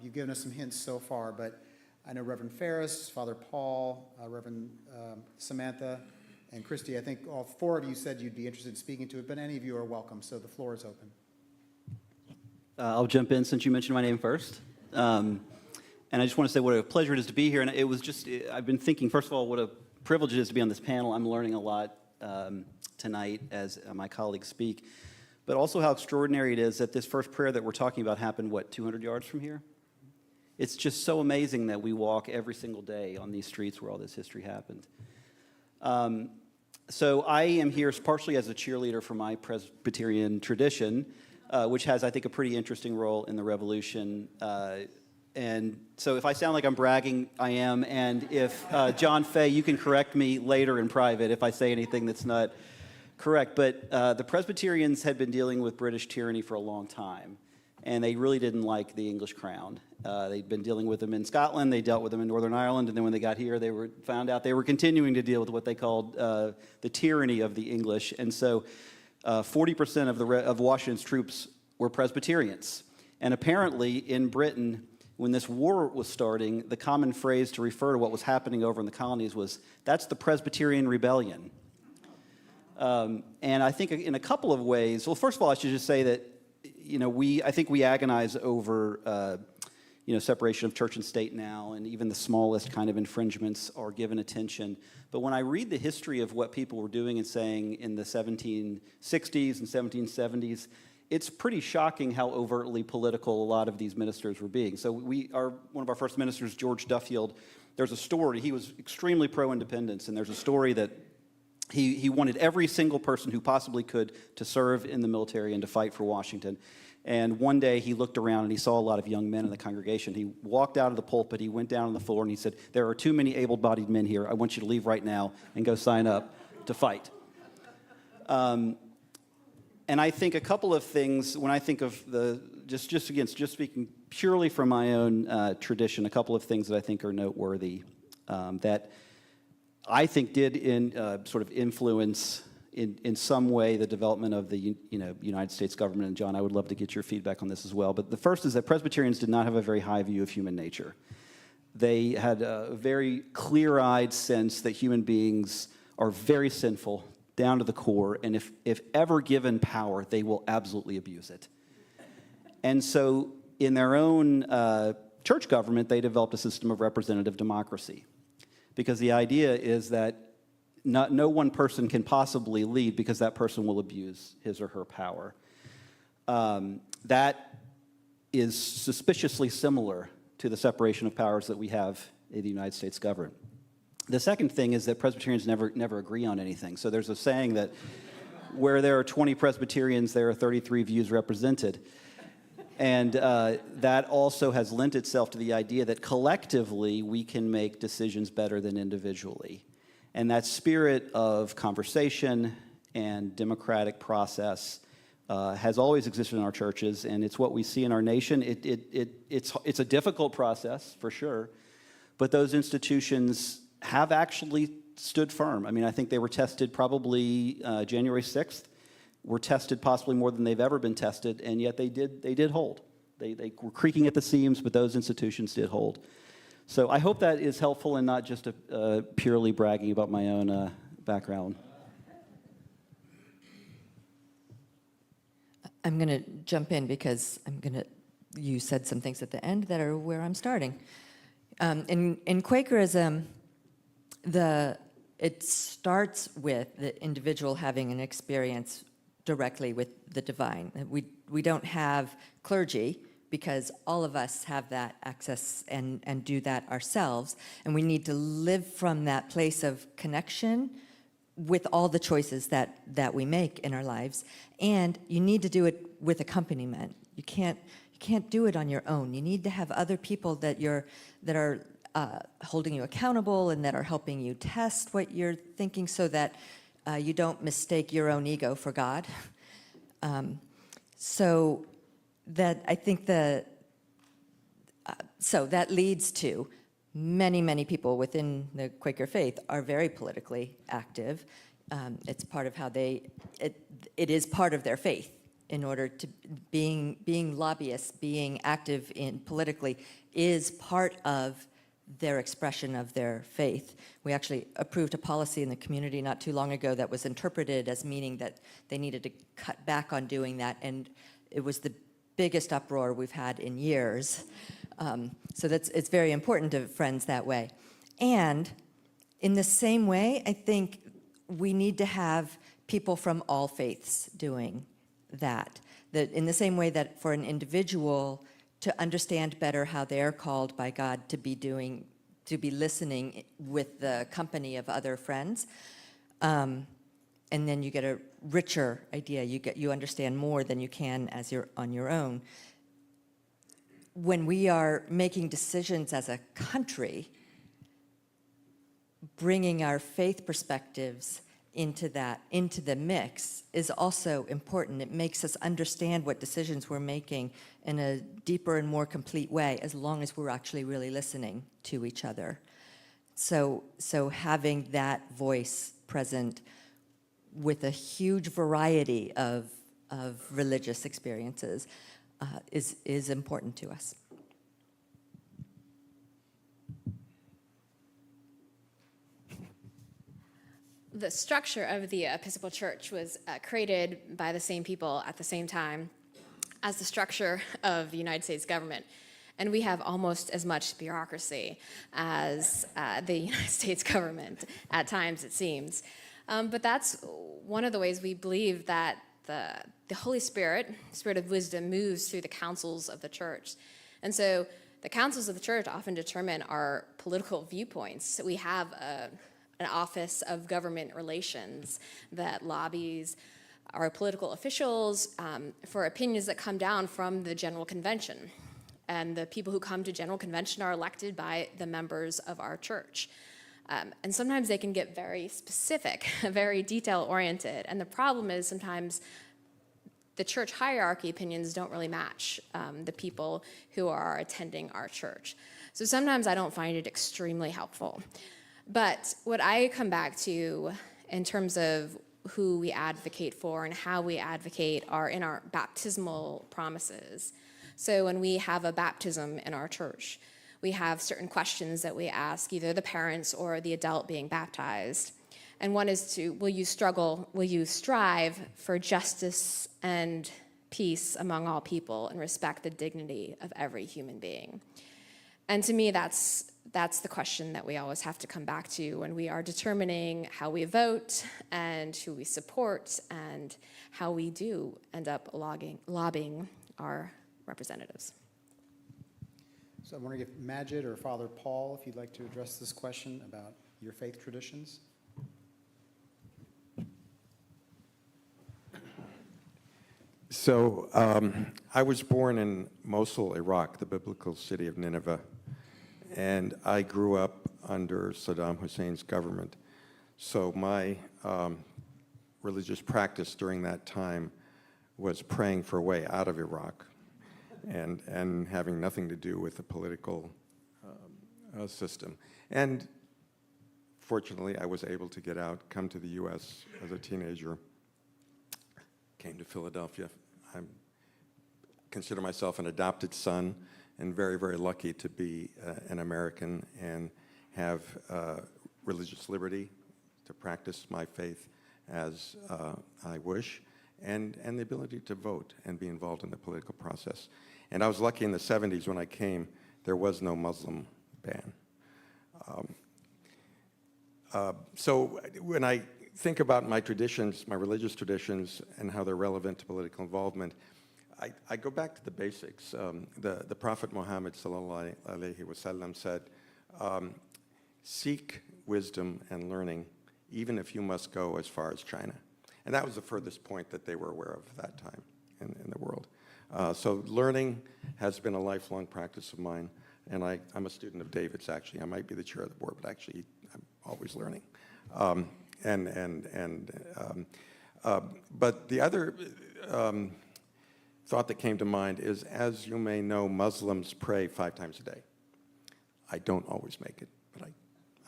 You've given us some hints so far, but I know Reverend Ferris, Father Paul, Reverend Samantha, and Christy, I think all 4 of you said you'd be interested in speaking to it, but any of you are welcome, so the floor is open. I'll jump in since you mentioned my name first. And I just want to say what a pleasure it is to be here. And it was just, I've been thinking, first of all, what a privilege it is to be on this panel. I'm learning a lot tonight as my colleagues speak. But also how extraordinary it is that this first prayer that we're talking about happened, 200 yards from here? It's just so amazing that we walk every single day on these streets where all this history happened. So I am here partially as a cheerleader for my Presbyterian tradition, which has, I think, a pretty interesting role in the Revolution. And so if I sound like I'm bragging, I am. And if John Fea, you can correct me later in private if I say anything that's not correct. But the Presbyterians had been dealing with British tyranny for a long time, and they really didn't like the English crown. They'd been dealing with them in Scotland, they dealt with them in Northern Ireland, and then when they got here, found out they were continuing to deal with what they called the tyranny of the English. And so 40% of Washington's troops were Presbyterians. And apparently in Britain, when this war was starting, the common phrase to refer to what was happening over in the colonies was, "That's the Presbyterian Rebellion." And I think in a couple of ways, well, first of all, I should just say that, I think we agonize over, separation of church and state now, and even the smallest kind of infringements are given attention. But when I read the history of what people were doing and saying in the 1760s and 1770s, it's pretty shocking how overtly political a lot of these ministers were being. So one of our first ministers, George Duffield, there's a story, he was extremely pro-independence, and there's a story that he wanted every single person who possibly could to serve in the military and to fight for Washington. And one day he looked around and he saw a lot of young men in the congregation. He walked out of the pulpit, he went down on the floor, and he said, "There are too many able-bodied men here. I want you to leave right now and go sign up to fight." And I think a couple of things, when I think of just speaking purely from my own tradition, a couple of things that I think are noteworthy that I think did sort of influence in some way the development of the United States government. And John, I would love to get your feedback on this as well. But the first is that Presbyterians did not have a very high view of human nature. They had a very clear-eyed sense that human beings are very sinful, down to the core, and if ever given power, they will absolutely abuse it. And so in their own church government, they developed a system of representative democracy, because the idea is that no one person can possibly lead because that person will abuse his or her power. That is suspiciously similar to the separation of powers that we have in the United States government. The second thing is that Presbyterians never agree on anything. So there's a saying that where there are 20 Presbyterians, there are 33 views represented. And that also has lent itself to the idea that collectively we can make decisions better than individually. And that spirit of conversation and democratic process has always existed in our churches, and it's what we see in our nation. It's a difficult process, for sure, but those institutions have actually stood firm. I mean, I think they were tested probably January 6th, were tested possibly more than they've ever been tested, and yet they did hold. They were creaking at the seams, but those institutions did hold. So I hope that is helpful and not just purely bragging about my own background. I'm going to jump in because you said some things at the end that are where I'm starting. In Quakerism, it starts with the individual having an experience directly with the divine. We don't have clergy because all of us have that access and do that ourselves, and we need to live from that place of connection with all the choices that we make in our lives, and you need to do it with accompaniment. You can't do it on your own. You need to have other people that are holding you accountable and that are helping you test what you're thinking so that you don't mistake your own ego for God. So that I think so that leads to many people within the Quaker faith are very politically active. It's part of how it is part of their faith. In order to being lobbyists, being active politically is part of their expression of their faith. We actually approved a policy in the community not too long ago that was interpreted as meaning that they needed to cut back on doing that, and it was the biggest uproar we've had in years. So it's very important to friends that way. And in the same way, I think we need to have people from all faiths doing that in the same way that for an individual to understand better how they're called by God to be listening with the company of other friends. And then you get a richer idea. You understand more than you can as you're on your own. When we are making decisions as a country, bringing our faith perspectives into the mix is also important. It makes us understand what decisions we're making in a deeper and more complete way, as long as we're actually really listening to each other. So having that voice present with a huge variety of religious experiences is important to us. The structure of the Episcopal Church was created by the same people at the same time as the structure of the United States government. And we have almost as much bureaucracy as the United States government, at times it seems. But that's one of the ways we believe that the Holy Spirit, Spirit of wisdom, moves through the councils of the church. And so the councils of the church often determine our political viewpoints. We have an office of government relations that lobbies our political officials for opinions that come down from the General Convention. And the people who come to General Convention are elected by the members of our church. And sometimes they can get very specific, very detail-oriented. And the problem is sometimes the church hierarchy opinions don't really match the people who are attending our church. So sometimes I don't find it extremely helpful. But what I come back to in terms of who we advocate for and how we advocate are in our baptismal promises. So when we have a baptism in our church, we have certain questions that we ask either the parents or the adult being baptized. And one is will you strive for justice and peace among all people and respect the dignity of every human being? And to me, that's the question that we always have to come back to when we are determining how we vote and who we support and how we do end up lobbying our representatives. So I want to give Majid or Father Paul, if you'd like to address this question about your faith traditions. So I was born in Mosul, Iraq, the biblical city of Nineveh, and I grew up under Saddam Hussein's government. So my religious practice during that time was praying for a way out of Iraq and having nothing to do with the political system. And fortunately, I was able to get out, come to the U.S. as a teenager, came to Philadelphia. I consider myself an adopted son and very, very lucky to be an American and have religious liberty to practice my faith as I wish, and the ability to vote and be involved in the political process. And I was lucky in the 70s when I came, there was no Muslim ban. So when I think about my traditions, my religious traditions, and how they're relevant to political involvement, I go back to the basics. The Prophet Muhammad sallallahu alaihi wasallam said, seek wisdom and learning, even if you must go as far as China. And that was the furthest point that they were aware of at that time in the world. So learning has been a lifelong practice of mine, and I'm a student of David's, actually. I might be the chair of the board, but actually I'm always learning. But the other thought that came to mind is, as you may know, Muslims pray 5 times a day. I don't always make it, but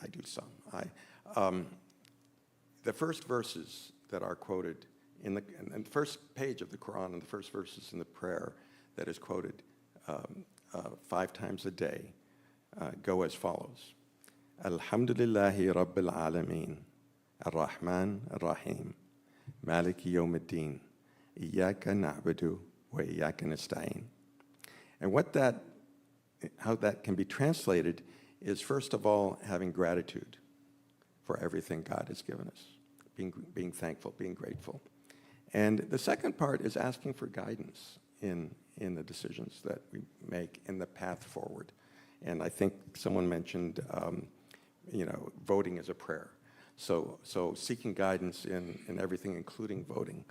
I do some. The first verses that are quoted in the first page of the Quran and the first verses in the prayer that is quoted 5 times a day go as follows. Alhamdulillahi Rabbil Alameen, Ar-Rahman Ar-Rahim, Maliki Yawmiddin, Iyaka Na'budu wa Iyaka Nasta'in. And how that can be translated is, first of all, having gratitude for everything God has given us, being thankful, being grateful. And the second part is asking for guidance in the decisions that we make in the path forward. And I think someone mentioned, voting is a prayer. So seeking guidance in everything, including voting.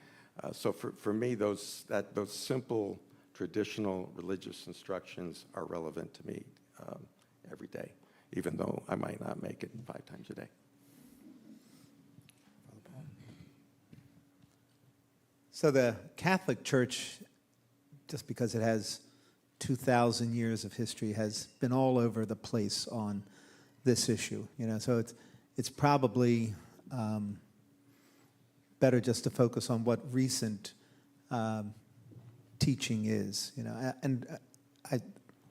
So for me, those simple traditional religious instructions are relevant to me every day, even though I might not make it 5 times a day. So the Catholic Church, just because it has 2,000 years of history, has been all over the place on this issue. So it's probably better just to focus on what recent teaching is. And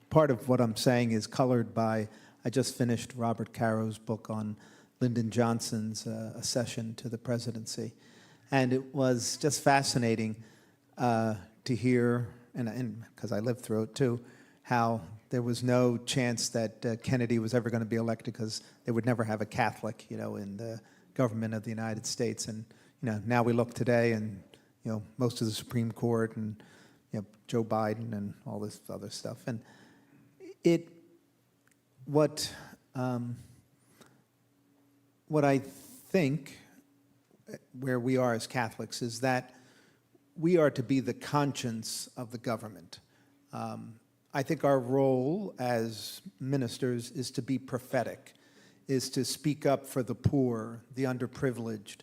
part of what I'm saying is colored by, I just finished Robert Caro's book on Lyndon Johnson's accession to the presidency. And it was just fascinating to hear, and because I lived through it too, how there was no chance that Kennedy was ever going to be elected because they would never have a Catholic, in the government of the United States. And now we look today, and most of the Supreme Court, and Joe Biden, and all this other stuff. And what I think, where we are as Catholics, is that we are to be the conscience of the government. I think our role as ministers is to be prophetic, is to speak up for the poor, the underprivileged,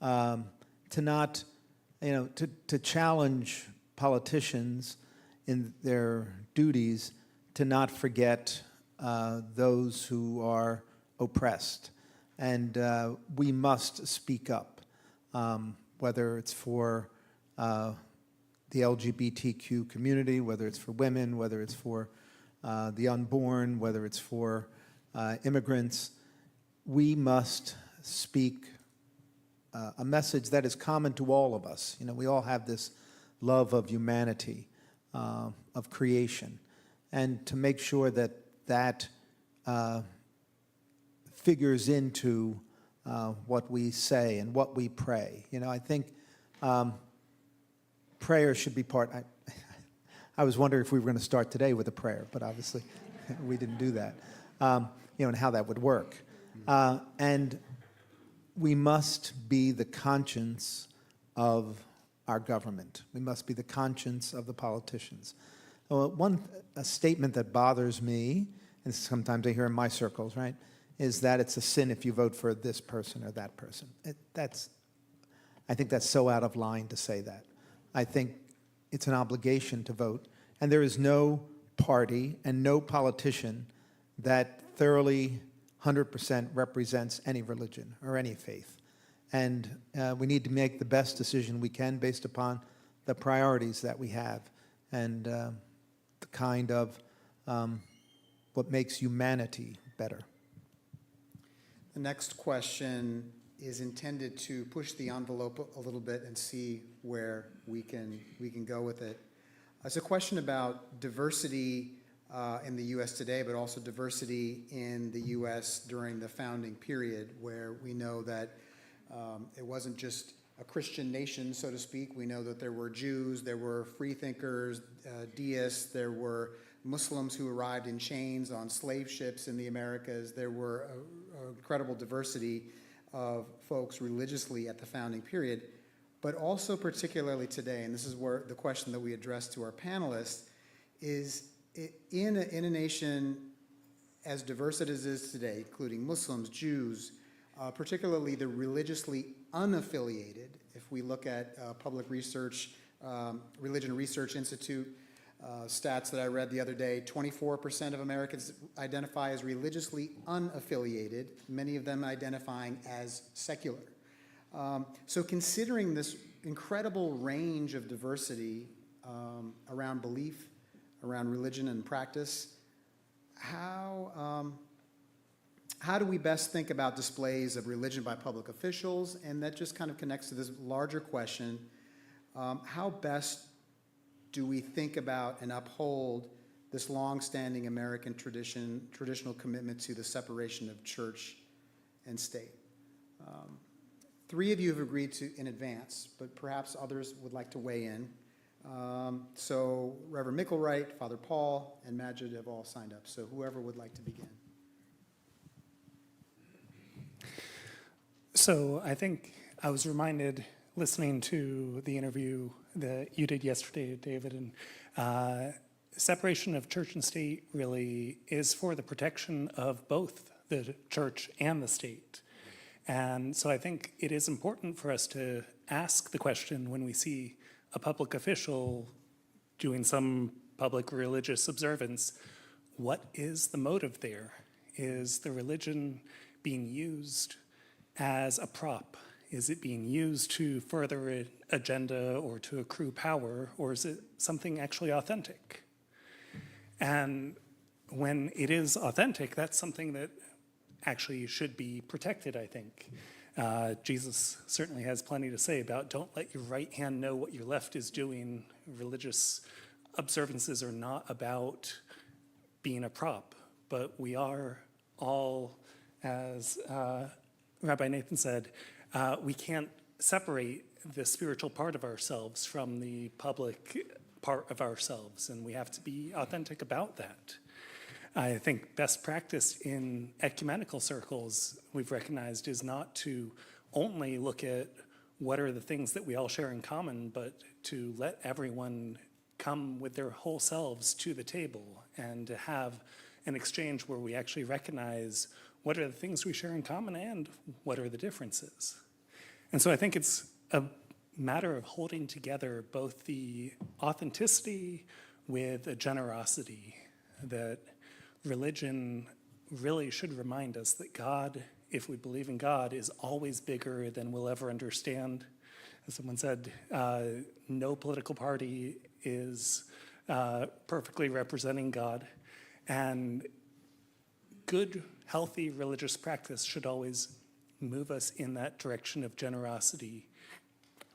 to not, to challenge politicians in their duties, to not forget those who are oppressed. And we must speak up, whether it's for the LGBTQ community, whether it's for women, whether it's for the unborn, whether it's for immigrants. We must speak a message that is common to all of us. We all have this love of humanity, of creation, and to make sure that that figures into what we say and what we pray. I think prayer should be part. I was wondering if we were going to start today with a prayer, but obviously we didn't do that. And how that would work. And we must be the conscience of our government. We must be the conscience of the politicians. A statement that bothers me, and sometimes I hear in my circles, right, is that it's a sin if you vote for this person or that person. I think that's so out of line to say that. I think it's an obligation to vote, and there is no party and no politician that thoroughly 100% represents any religion or any faith. And we need to make the best decision we can based upon the priorities that we have and the kind of what makes humanity better. The next question is intended to push the envelope a little bit and see where we can go with it. It's a question about diversity in the U.S. today, but also diversity in the U.S. during the founding period, where we know that it wasn't just a Christian nation, so to speak. We know that there were Jews, there were freethinkers, deists, there were Muslims who arrived in chains on slave ships in the Americas. There were an incredible diversity of folks religiously at the founding period, but also particularly today, and this is where the question that we address to our panelists, is in a nation as diverse as it is today, including Muslims, Jews, particularly the religiously unaffiliated. If we look at public research, Religion Research Institute stats that I read the other day, 24% of Americans identify as religiously unaffiliated, many of them identifying as secular. So considering this incredible range of diversity around belief, around religion and practice, how do we best think about displays of religion by public officials? And that just kind of connects to this larger question, how best do we think about and uphold this long-standing American traditional commitment to the separation of church and state? Three of you have agreed to in advance, but perhaps others would like to weigh in. So Reverend Micklewright, Father Paul, and Majid have all signed up. So whoever would like to begin. So I think I was reminded, listening to the interview that you did yesterday, David, and separation of church and state really is for the protection of both the church and the state. And so I think it is important for us to ask the question when we see a public official doing some public religious observance, what is the motive there? Is the religion being used as a prop? Is it being used to further an agenda or to accrue power, or is it something actually authentic? And when it is authentic, that's something that actually should be protected, I think. Jesus certainly has plenty to say about don't let your right hand know what your left is doing. Religious observances are not about being a prop, but we are all, as Rabbi Nathan said, we can't separate the spiritual part of ourselves from the public part of ourselves, and we have to be authentic about that. I think best practice in ecumenical circles we've recognized is not to only look at what are the things that we all share in common, but to let everyone come with their whole selves to the table and to have an exchange where we actually recognize what are the things we share in common and what are the differences. And so I think it's a matter of holding together both the authenticity with a generosity, that religion really should remind us that God, if we believe in God, is always bigger than we'll ever understand. As someone said, no political party is perfectly representing God. And good, healthy religious practice should always move us in that direction of generosity,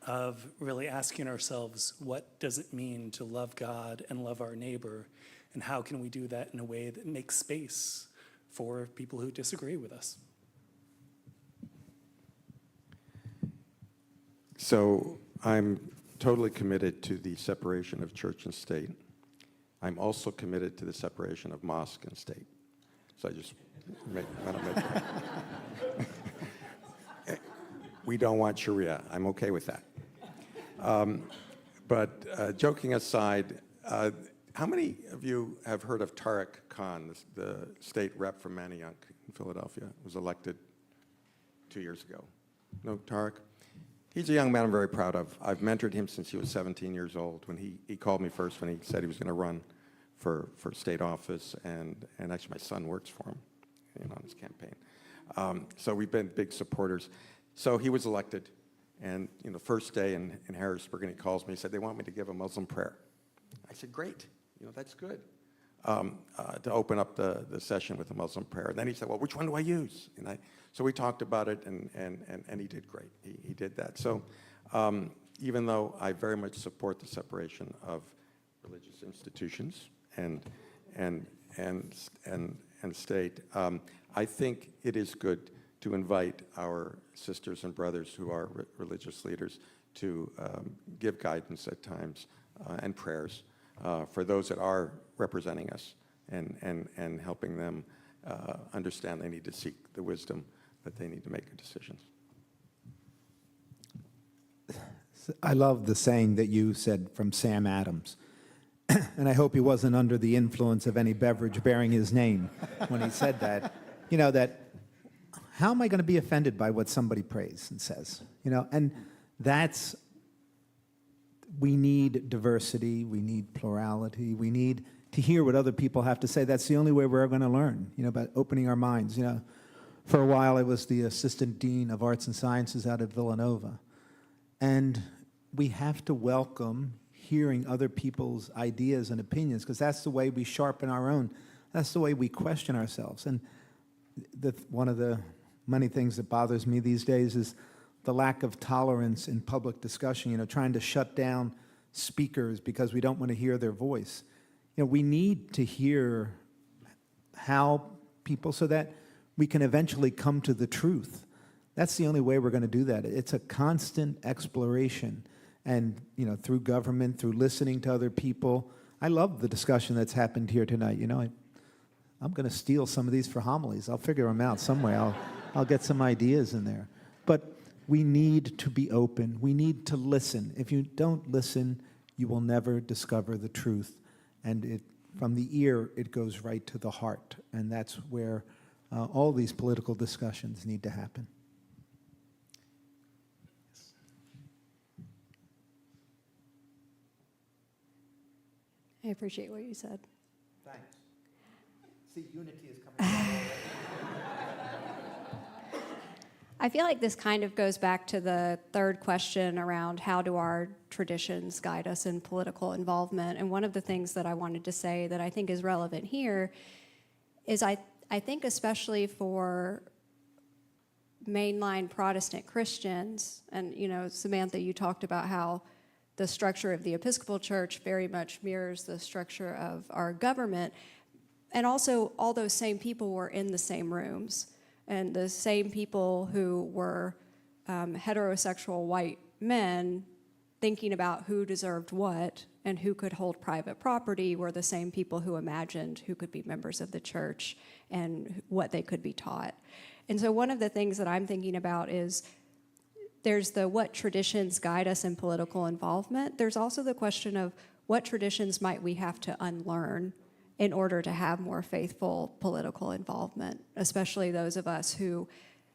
of really asking ourselves, what does it mean to love God and love our neighbor? And how can we do that in a way that makes space for people who disagree with us? So I'm totally committed to the separation of church and state. I'm also committed to the separation of mosque and state. So I just want to make that. We don't want Sharia. I'm okay with that. But joking aside, how many of you have heard of Tariq Khan, the state rep from Manayunk in Philadelphia, was elected 2 years ago? No, Tariq? He's a young man I'm very proud of. I've mentored him since he was 17 years old. When he called me first when he said he was going to run for state office, and actually my son works for him on his campaign. So we've been big supporters. So he was elected, and first day in Harrisburg, and he calls me, he said, they want me to give a Muslim prayer. I said, great, that's good, to open up the session with a Muslim prayer. And then he said, well, which one do I use? So we talked about it, and he did great. He did that. So even though I very much support the separation of religious institutions and state, I think it is good to invite our sisters and brothers who are religious leaders to give guidance at times and prayers for those that are representing us and helping them understand they need to seek the wisdom that they need to make decisions. I love the saying that you said from Sam Adams, and I hope he wasn't under the influence of any beverage bearing his name when he said that. That how am I going to be offended by what somebody prays and says? And that's, we need diversity, we need plurality, we need to hear what other people have to say. That's the only way we're going to learn, about opening our minds. For a while I was the assistant dean of arts and sciences out at Villanova. And we have to welcome hearing other people's ideas and opinions, because that's the way we sharpen our own. That's the way we question ourselves. And one of the many things that bothers me these days is the lack of tolerance in public discussion, trying to shut down speakers because we don't want to hear their voice. We need to hear how people, so that we can eventually come to the truth. That's the only way we're going to do that. It's a constant exploration. and, through government, through listening to other people. I love the discussion that's happened here tonight. I'm going to steal some of these for homilies. I'll figure them out some way. I'll get some ideas in there. But we need to be open. We need to listen. If you don't listen, you will never discover the truth. And from the ear, it goes right to the heart. And that's where all these political discussions need to happen. I appreciate what you said. Thanks. See, unity is coming along already. I feel like this kind of goes back to the third question around how do our traditions guide us in political involvement. And one of the things that I wanted to say that I think is relevant here is I think especially for mainline Protestant Christians, and Samantha, you talked about how the structure of the Episcopal Church very much mirrors the structure of our government. And also, all those same people were in the same rooms. And the same people who were heterosexual white men thinking about who deserved what and who could hold private property were the same people who imagined who could be members of the church and what they could be taught. And so one of the things that I'm thinking about is there's the what traditions guide us in political involvement. There's also the question of what traditions might we have to unlearn in order to have more faithful political involvement, especially those of us who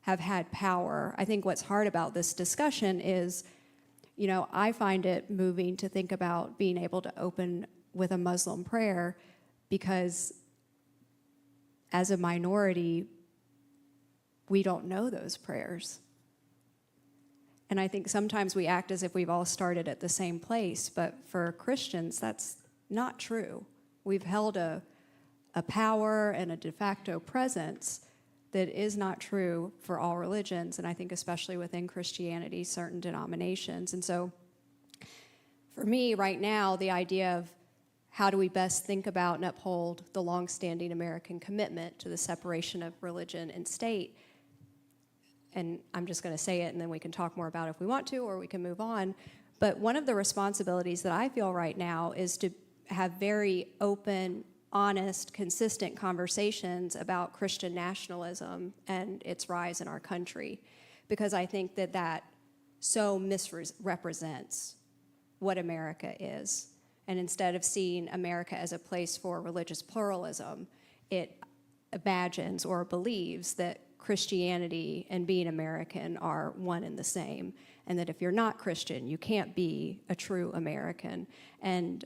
have had power. I think what's hard about this discussion is, I find it moving to think about being able to open with a Muslim prayer because as a minority, we don't know those prayers. And I think sometimes we act as if we've all started at the same place, but for Christians, that's not true. We've held a power and a de facto presence that is not true for all religions, and I think especially within Christianity, certain denominations. And so for me right now, the idea of how do we best think about and uphold the longstanding American commitment to the separation of religion and state, and I'm just going to say it and then we can talk more about it if we want to, or we can move on. But one of the responsibilities that I feel right now is to have very open, honest, consistent conversations about Christian nationalism and its rise in our country, because I think that so misrepresents what America is. And instead of seeing America as a place for religious pluralism, it imagines or believes that Christianity and being American are one and the same, and that if you're not Christian, you can't be a true American. And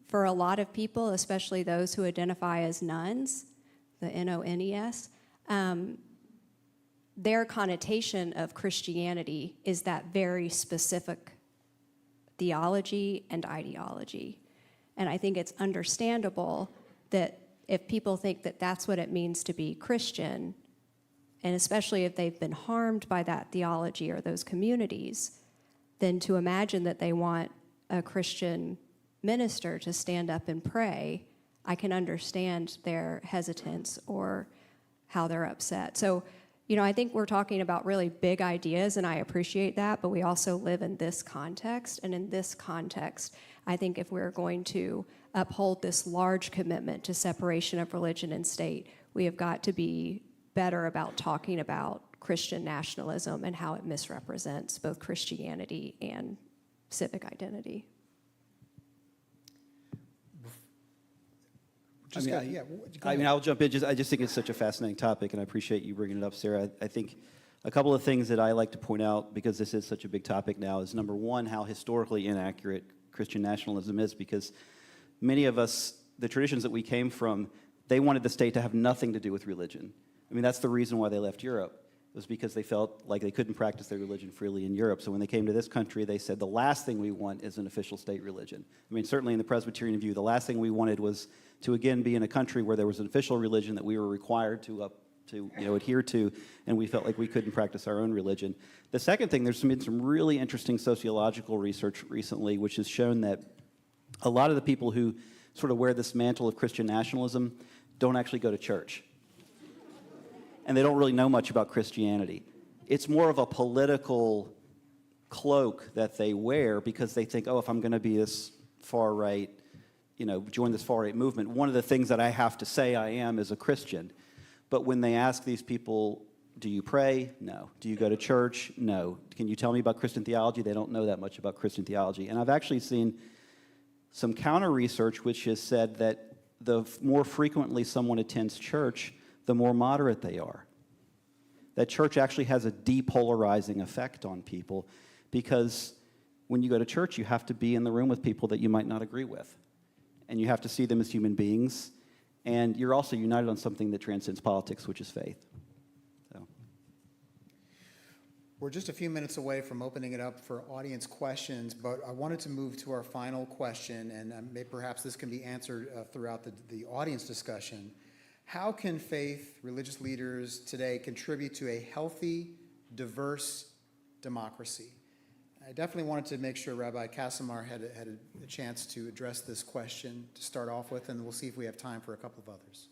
for a lot of people, especially those who identify as nones, the N-O-N-E-S, their connotation of Christianity is that very specific theology and ideology. And I think it's understandable that if people think that that's what it means to be Christian, and especially if they've been harmed by that theology or those communities, then to imagine that they want a Christian minister to stand up and pray, I can understand their hesitance or how they're upset. So, I think we're talking about really big ideas, and I appreciate that, but we also live in this context, and in this context, I think if we're going to uphold this large commitment to separation of religion and state, we have got to be better about talking about Christian nationalism and how it misrepresents both Christianity and civic identity. I'll jump in. I just think it's such a fascinating topic, and I appreciate you bringing it up, Sarah. I think a couple of things that I like to point out, because this is such a big topic now, is number one, how historically inaccurate Christian nationalism is, because many of us, the traditions that we came from, they wanted the state to have nothing to do with religion. That's the reason why they left Europe. It was because they felt like they couldn't practice their religion freely in Europe. So when they came to this country, they said the last thing we want is an official state religion. Certainly in the Presbyterian view, the last thing we wanted was to again be in a country where there was an official religion that we were required to adhere to, and we felt like we couldn't practice our own religion. The second thing, there's been some really interesting sociological research recently, which has shown that a lot of the people who sort of wear this mantle of Christian nationalism don't actually go to church. And they don't really know much about Christianity. It's more of a political cloak that they wear because they think, oh, if I'm going to be this far right, join this far right movement, one of the things that I have to say I am is a Christian. But when they ask these people, do you pray? No. Do you go to church? No. Can you tell me about Christian theology? They don't know that much about Christian theology. And I've actually seen some counter research which has said that the more frequently someone attends church, the more moderate they are. That church actually has a depolarizing effect on people, because when you go to church, you have to be in the room with people that you might not agree with. And you have to see them as human beings. And you're also united on something that transcends politics, which is faith. So. We're just a few minutes away from opening it up for audience questions, but I wanted to move to our final question, and perhaps this can be answered throughout the audience discussion. How can faith, religious leaders today contribute to a healthy, diverse democracy? I definitely wanted to make sure Rabbi Casimir had a chance to address this question to start off with, and we'll see if we have time for a couple of others.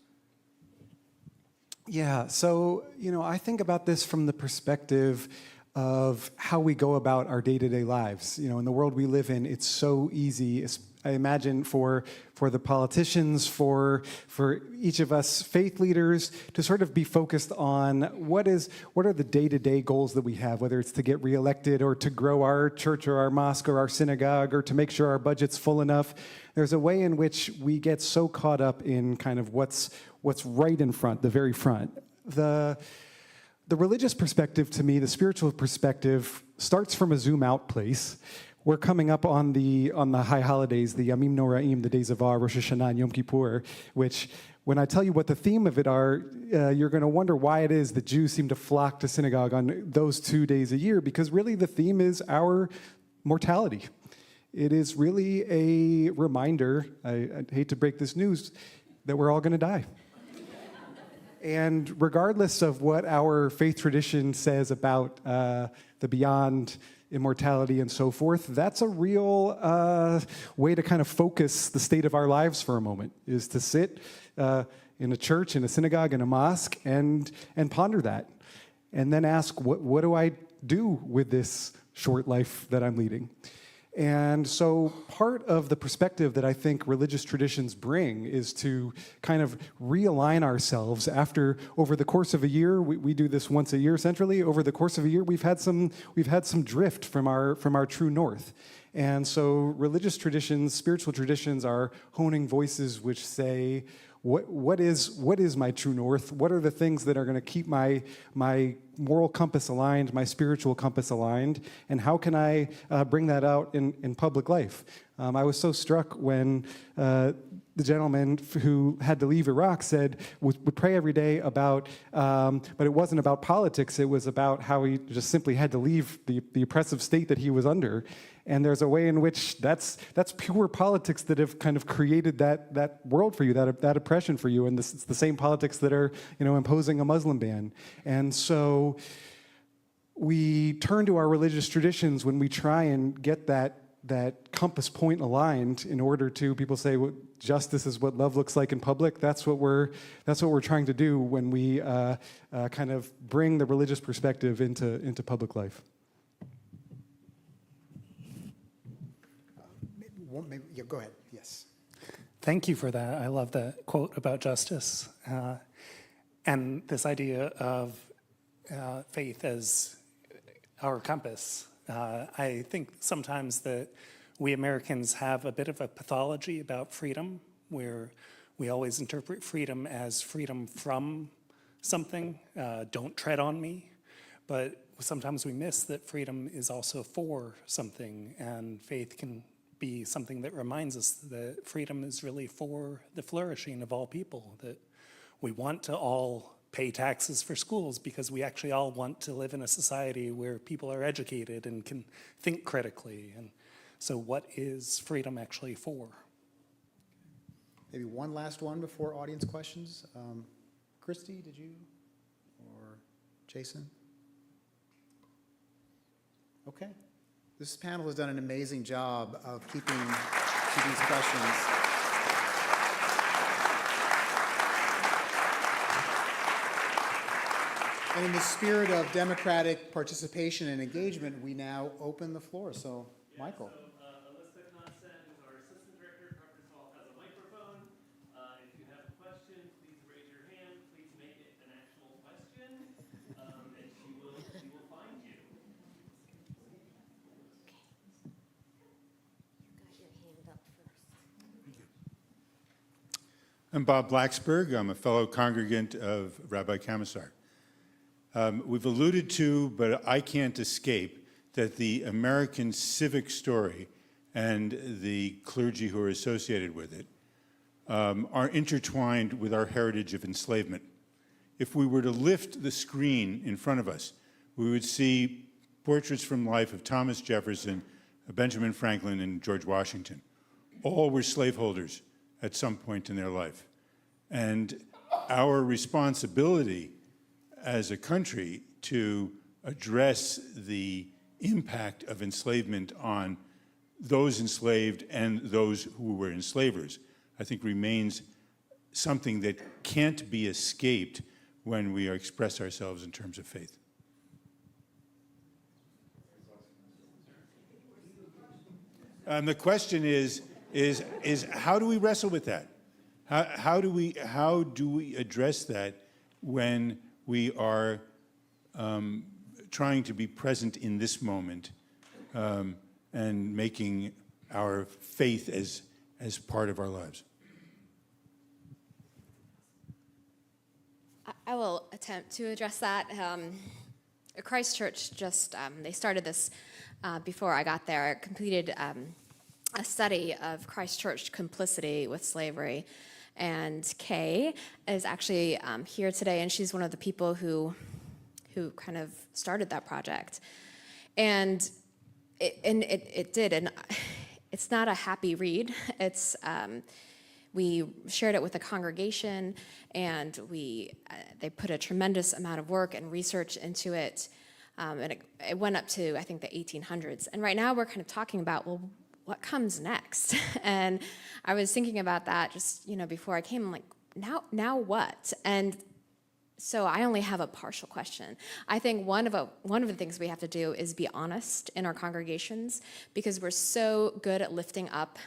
Yeah, so, I think about this from the perspective of how we go about our day-to-day lives. In the world we live in, it's so easy, I imagine, for the politicians, for each of us faith leaders, to sort of be focused on what are the day-to-day goals that we have, whether it's to get reelected or to grow our church or our mosque or our synagogue or to make sure our budget's full enough. There's a way in which we get so caught up in kind of what's right in front, the very front. The religious perspective, to me, the spiritual perspective, starts from a zoom-out place. We're coming up on the high holidays, the Yamim Noraim, the days of awe, Rosh Hashanah and Yom Kippur, which, when I tell you what the theme of it are, you're going to wonder why it is that Jews seem to flock to synagogue on those 2 days a year, because really the theme is our mortality. It is really a reminder, I hate to break this news, that we're all going to die. And regardless of what our faith tradition says about the beyond, immortality, and so forth, that's a real way to kind of focus the state of our lives for a moment, is to sit in a church, in a synagogue, in a mosque, and ponder that. And then ask, what do I do with this short life that I'm leading? And so part of the perspective that I think religious traditions bring is to kind of realign ourselves over the course of a year. We do this once a year centrally. Over the course of a year, we've had some drift from our true north. And so religious traditions, spiritual traditions, are honing voices which say, what is my true north? What are the things that are going to keep my moral compass aligned, my spiritual compass aligned, and how can I bring that out in public life? I was so struck when the gentleman who had to leave Iraq said would pray every day about, but it wasn't about politics, it was about how he just simply had to leave the oppressive state that he was under. And there's a way in which that's pure politics that have kind of created that world for you, that oppression for you, and it's the same politics that are imposing a Muslim ban. And so we turn to our religious traditions when we try and get that compass point aligned in order to, people say, well, justice is what love looks like in public. That's what we're trying to do when we kind of bring the religious perspective into public life. Yeah, go ahead. Yes. Thank you for that. I love that quote about justice. And this idea of faith as our compass. I think sometimes that we Americans have a bit of a pathology about freedom, where we always interpret freedom as freedom from something, don't tread on me. But sometimes we miss that freedom is also for something, and faith can be something that reminds us that freedom is really for the flourishing of all people, that we want to all pay taxes for schools because we actually all want to live in a society where people are educated and can think critically. And so what is freedom actually for? Maybe one last one before audience questions. Christy, did you? Or Jason? Okay. This panel has done an amazing job of keeping to these questions. And in the spirit of democratic participation and engagement, we now open the floor. So, Michael. Alyssa Constant, who's our assistant director at Carpenters Hall, has a microphone. If you have a question, please raise your hand. Please make it an actual question, and she will find you. I'm Bob Blacksburg. I'm a fellow congregant of Rabbi Camisar. We've alluded to, but I can't escape, that the American civic story and the clergy who are associated with it are intertwined with our heritage of enslavement. If we were to lift the screen in front of us, we would see portraits from life of Thomas Jefferson, Benjamin Franklin, and George Washington. All were slaveholders at some point in their life. And our responsibility as a country to address the impact of enslavement on those enslaved and those who were enslavers, I think remains something that can't be escaped when we express ourselves in terms of faith. The question is how do we wrestle with that? How do we address that when we are trying to be present in this moment and making our faith as part of our lives? I will attempt to address that. Christ Church just, they started this before I got there, completed a study of Christ Church complicity with slavery. And Kay is actually here today, and she's one of the people who kind of started that project. And it did, and it's not a happy read. It's we shared it with the congregation, and they put a tremendous amount of work and research into it, and it went up to, I think, the 1800s. And right now we're kind of talking about, well, what comes next? And I was thinking about that just, before I came. I'm like, now what? And so I only have a partial question. I think one of the things we have to do is be honest in our congregations, because we're so good at lifting up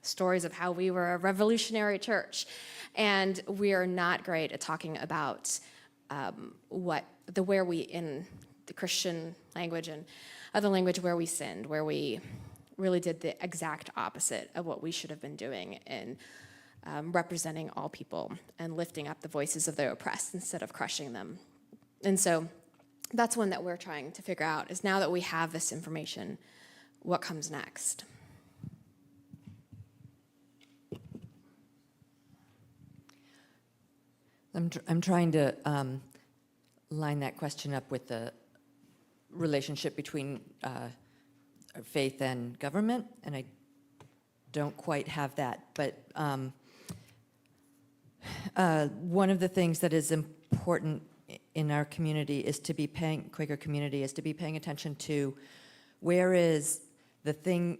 stories of how we were a revolutionary church, and we are not great at talking about where we, in the Christian language and other language, where we sinned, where we really did the exact opposite of what we should have been doing in representing all people and lifting up the voices of the oppressed instead of crushing them. And so that's one that we're trying to figure out, is now that we have this information, what comes next? I'm trying to line that question up with the relationship between faith and government, and I don't quite have that. But one of the things that is important in our community is to be Quaker community, is to be paying attention to where is the things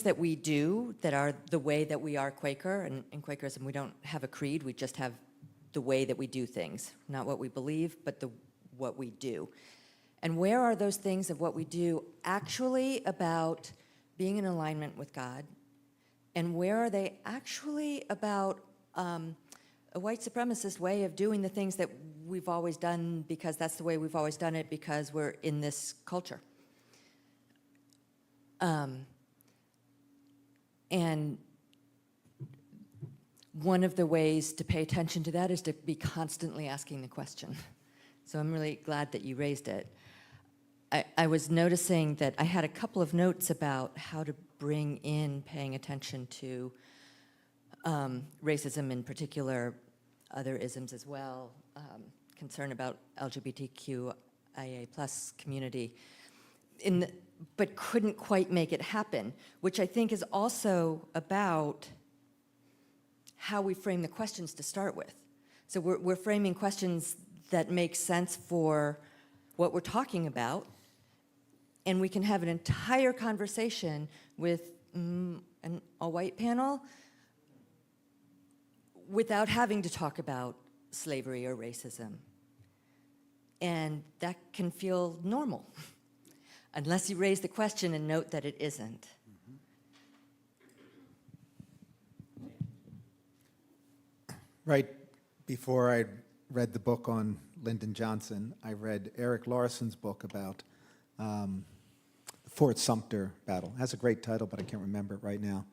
that we do that are the way that we are Quaker. And in Quakerism, we don't have a creed, we just have the way that we do things, not what we believe, but what we do. And where are those things of what we do actually about being in alignment with God? And where are they actually about a white supremacist way of doing the things that we've always done because that's the way we've always done it because we're in this culture? And one of the ways to pay attention to that is to be constantly asking the question. So I'm really glad that you raised it. I was noticing that I had a couple of notes about how to bring in paying attention to racism in particular, other isms as well, concern about LGBTQIA+ community, but couldn't quite make it happen, which I think is also about how we frame the questions to start with. So we're framing questions that make sense for what we're talking about, and we can have an entire conversation with an all-white panel without having to talk about slavery or racism. And that can feel normal, unless you raise the question and note that it isn't. Right before I read the book on Lyndon Johnson, I read Eric Larson's book about the Fort Sumter battle. It has a great title, but I can't remember it right now.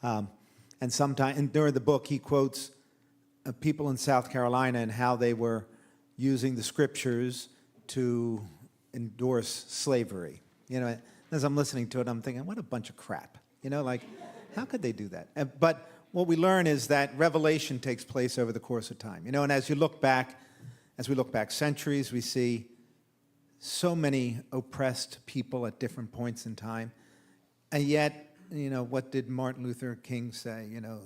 And during the book, he quotes people in South Carolina and how they were using the scriptures to endorse slavery. You know, as I'm listening to it, I'm thinking, what a bunch of crap. You know, like, how could they do that? But what we learn is that revelation takes place over the course of time. You know, and as we look back centuries, we see so many oppressed people at different points in time. And yet, you know, what did Martin Luther King say? You know,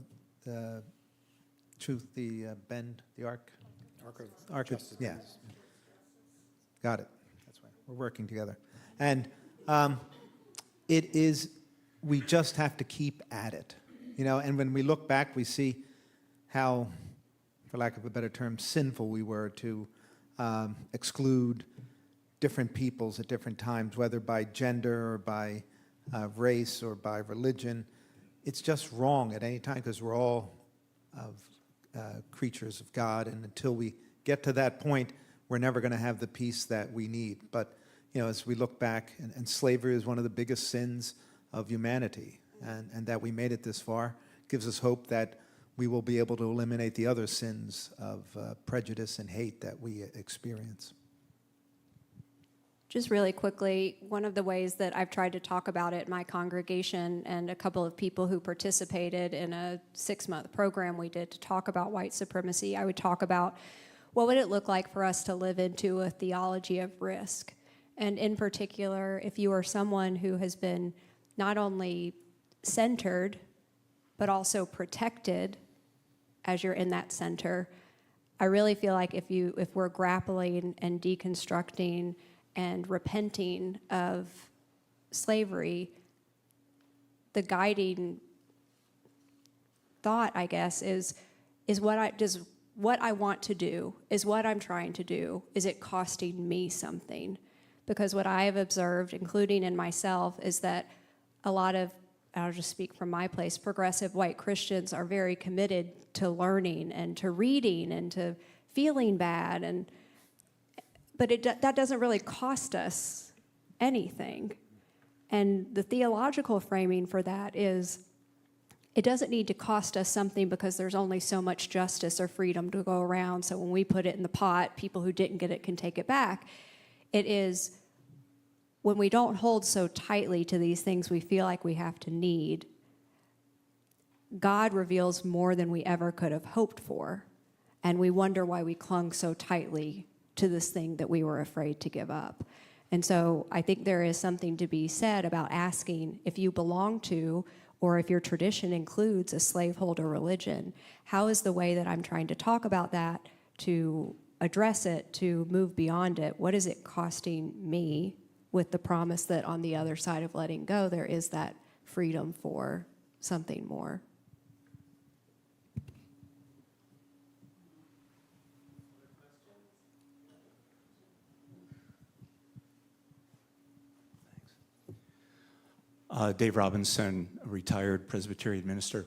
the truth, the bend, the arc? Arc of yeah. Got it. That's right. We're working together. And it is, we just have to keep at it. You know, and when we look back, we see how, for lack of a better term, sinful we were to exclude different peoples at different times, whether by gender or by race or by religion. It's just wrong at any time because we're all creatures of God, and until we get to that point, we're never going to have the peace that we need. But, you know, as we look back, and slavery is one of the biggest sins of humanity, and that we made it this far gives us hope that we will be able to eliminate the other sins of prejudice and hate that we experience. Just really quickly, one of the ways that I've tried to talk about it in my congregation and a couple of people who participated in a 6-month program we did to talk about white supremacy, I would talk about what would it look like for us to live into a theology of risk. And in particular, if you are someone who has been not only centered, but also protected as you're in that center, I really feel like if we're grappling and deconstructing and repenting of slavery, the guiding thought, I guess, is what I want to do, is what I'm trying to do, is it costing me something? Because what I have observed, including in myself, is that a lot of, I'll just speak from my place, progressive white Christians are very committed to learning and to reading and to feeling bad, but that doesn't really cost us anything. And the theological framing for that is it doesn't need to cost us something because there's only so much justice or freedom to go around, so when we put it in the pot, people who didn't get it can take it back. It is when we don't hold so tightly to these things we feel like we have to need, God reveals more than we ever could have hoped for, and we wonder why we clung so tightly to this thing that we were afraid to give up. And so I think there is something to be said about asking if you belong to, or if your tradition includes a slaveholder religion, how is the way that I'm trying to talk about that, to address it, to move beyond it? What is it costing me, with the promise that on the other side of letting go, there is that freedom for something more? Dave Robinson, a retired Presbyterian minister.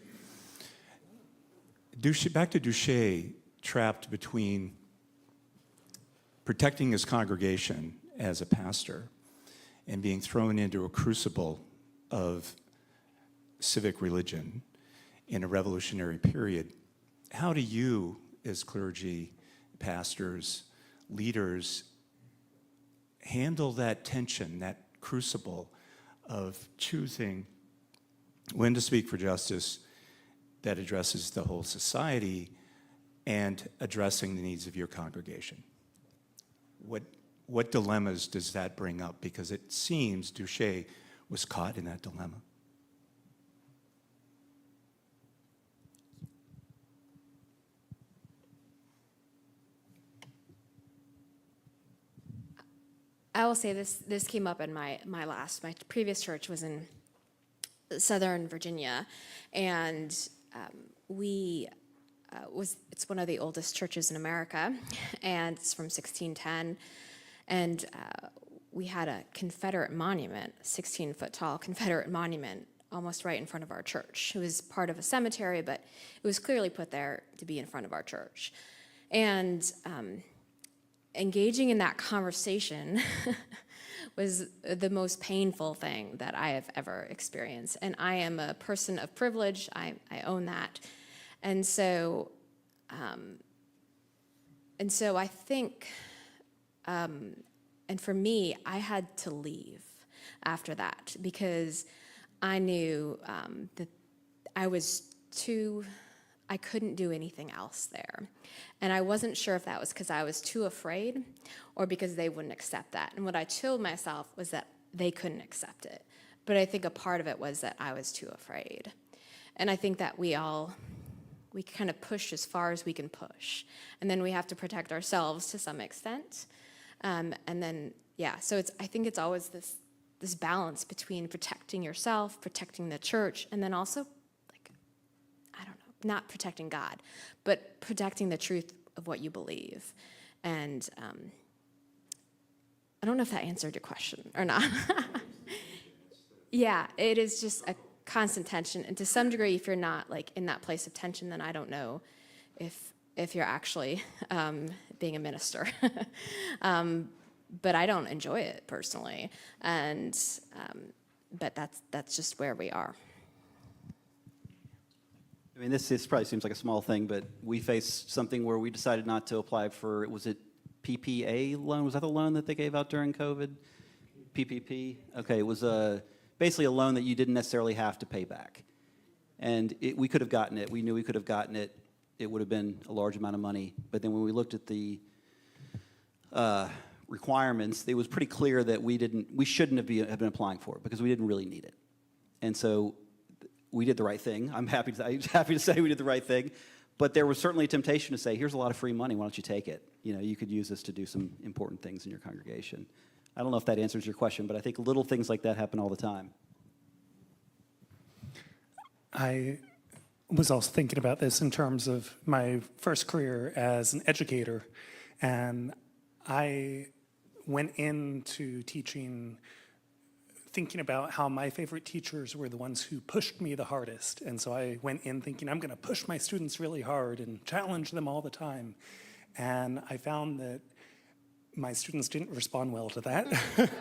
Back to Duche, trapped between protecting his congregation as a pastor and being thrown into a crucible of civic religion in a revolutionary period. How do you, as clergy, pastors, leaders, handle that tension, that crucible of choosing when to speak for justice that addresses the whole society and addressing the needs of your congregation? What dilemmas does that bring up? Because it seems Duche was caught in that dilemma. I will say this came up in my previous church was in Southern Virginia, and we it's one of the oldest churches in America, and it's from 1610. And we had a Confederate monument, 16-foot tall Confederate monument, almost right in front of our church. It was part of a cemetery, but it was clearly put there to be in front of our church. And engaging in that conversation was the most painful thing that I have ever experienced. And I am a person of privilege. I own that. And so I think, and for me, I had to leave after that because I knew that I couldn't do anything else there. And I wasn't sure if that was because I was too afraid or because they wouldn't accept that. And what I told myself was that they couldn't accept it. But I think a part of it was that I was too afraid. And I think that we kind of push as far as we can push. And then we have to protect ourselves to some extent. And then, yeah, so I think it's always this balance between protecting yourself, protecting the church, and then also, not protecting God, but protecting the truth of what you believe. And I don't know if that answered your question or not. Yeah, it is just a constant tension. And to some degree, if you're not in that place of tension, then I don't know if you're actually being a minister. But I don't enjoy it personally. And but that's just where we are. I mean, this probably seems like a small thing, but we faced something where we decided not to apply for, was it PPA loan? Was that the loan that they gave out during COVID? PPP? Okay, it was basically a loan that you didn't necessarily have to pay back. And we could have gotten it. We knew we could have gotten it. It would have been a large amount of money. But then when we looked at the requirements, it was pretty clear that we shouldn't have been applying for it because we didn't really need it. And so we did the right thing. I'm happy to say we did the right thing. But there was certainly a temptation to say, here's a lot of free money, why don't you take it? You could use this to do some important things in your congregation. I don't know if that answers your question, but I think little things like that happen all the time. I was also thinking about this in terms of my first career as an educator. And I went into teaching thinking about how my favorite teachers were the ones who pushed me the hardest. And so I went in thinking, I'm going to push my students really hard and challenge them all the time. And I found that my students didn't respond well to that.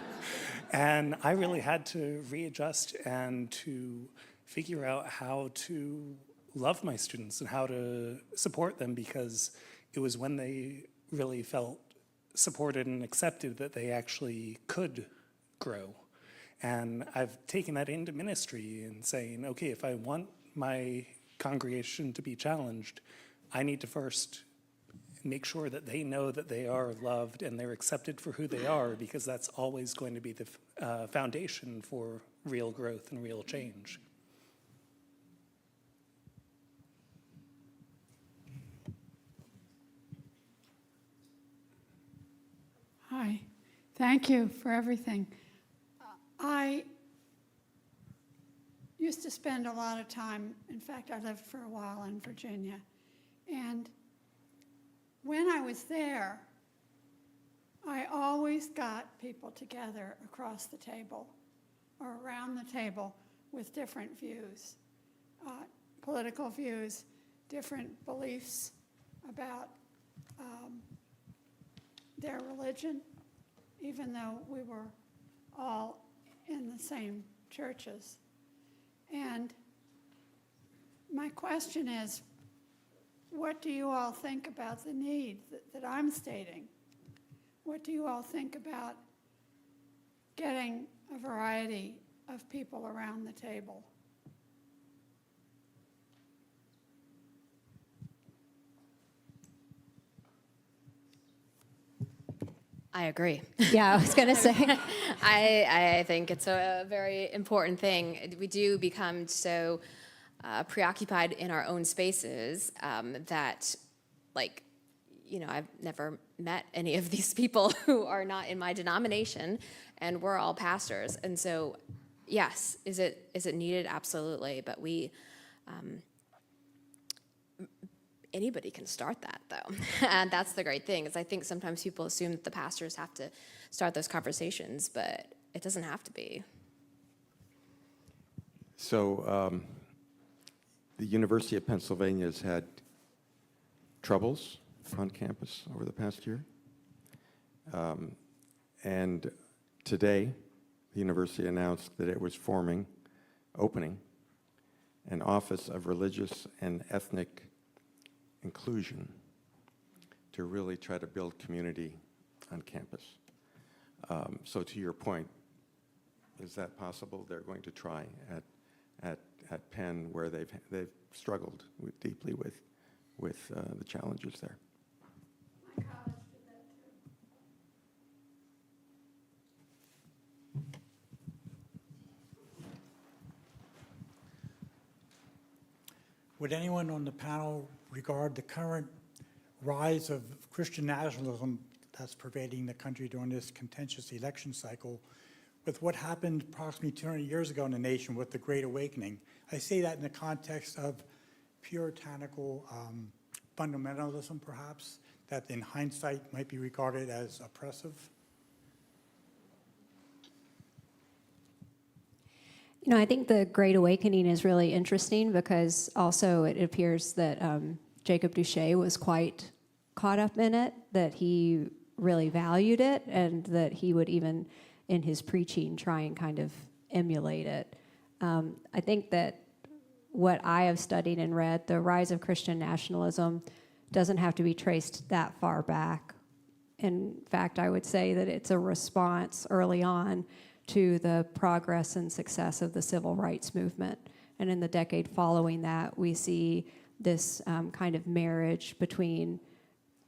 And I really had to readjust and to figure out how to love my students and how to support them, because it was when they really felt supported and accepted that they actually could grow. And I've taken that into ministry and saying, okay, if I want my congregation to be challenged, I need to first make sure that they know that they are loved and they're accepted for who they are, because that's always going to be the foundation for real growth and real change. Hi, thank you for everything. I used to spend a lot of time, in fact, I lived for a while in Virginia, and when I was there, I always got people together across the table or around the table with different views, political views, different beliefs about their religion, even though we were all in the same churches. And my question is, what do you all think about the need that I'm stating? What do you all think about getting a variety of people around the table? I agree. Yeah, I was going to say. I think it's a very important thing. We do become so preoccupied in our own spaces that, I've never met any of these people who are not in my denomination, and we're all pastors. And so, yes, is it needed? Absolutely. But anybody can start that, though. And that's the great thing, is I think sometimes people assume that the pastors have to start those conversations, but it doesn't have to be. So the University of Pennsylvania has had troubles on campus over the past year. And today, the university announced that it was opening an Office of Religious and Ethnic Inclusion to really try to build community on campus. So to your point, is that possible? They're going to try at Penn, where they've struggled deeply with the challenges there. My college did that too. Would anyone on the panel regard the current rise of Christian nationalism that's pervading the country during this contentious election cycle with what happened approximately 200 years ago in the nation with the Great Awakening? I say that in the context of puritanical fundamentalism, perhaps, that in hindsight might be regarded as oppressive. You know, I think the Great Awakening is really interesting because also it appears that Jacob Duche was quite caught up in it, that he really valued it, and that he would even in his preaching try and kind of emulate it. I think that what I have studied and read, the rise of Christian nationalism doesn't have to be traced that far back. In fact, I would say that it's a response early on to the progress and success of the civil rights movement. And in the decade following that, we see this kind of marriage between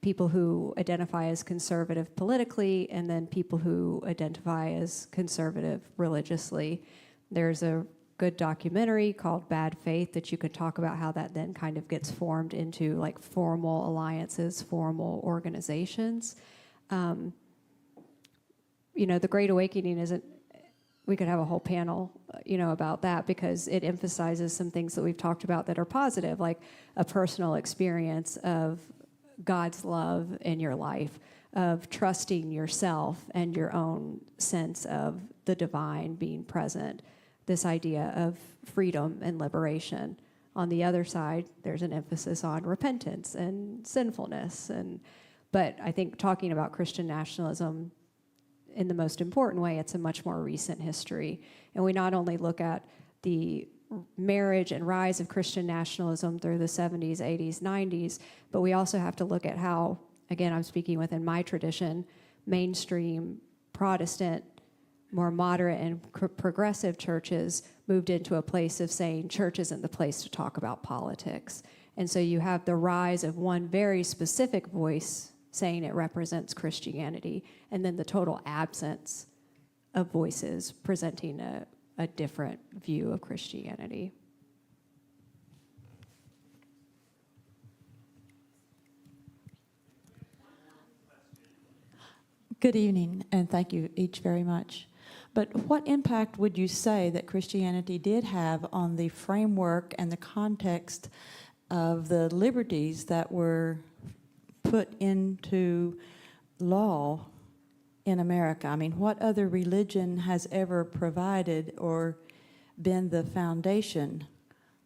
people who identify as conservative politically and then people who identify as conservative religiously. There's a good documentary called Bad Faith that you could talk about how that then kind of gets formed into like formal alliances, formal organizations. You know, the Great Awakening isn't, we could have a whole panel, you know, about that because it emphasizes some things that we've talked about that are positive, like a personal experience of God's love in your life, of trusting yourself and your own sense of the divine being present, this idea of freedom and liberation. On the other side, there's an emphasis on repentance and sinfulness. But I think talking about Christian nationalism in the most important way, it's a much more recent history. And we not only look at the marriage and rise of Christian nationalism through the 70s, 80s, 90s, but we also have to look at how, again, I'm speaking within my tradition, mainstream Protestant, more moderate and progressive churches moved into a place of saying church isn't the place to talk about politics. And so you have the rise of one very specific voice saying it represents Christianity, and then the total absence of voices presenting a different view of Christianity. Good evening, and thank you each very much. But what impact would you say that Christianity did have on the framework and the context of the liberties that were put into law in America? I mean, what other religion has ever provided or been the foundation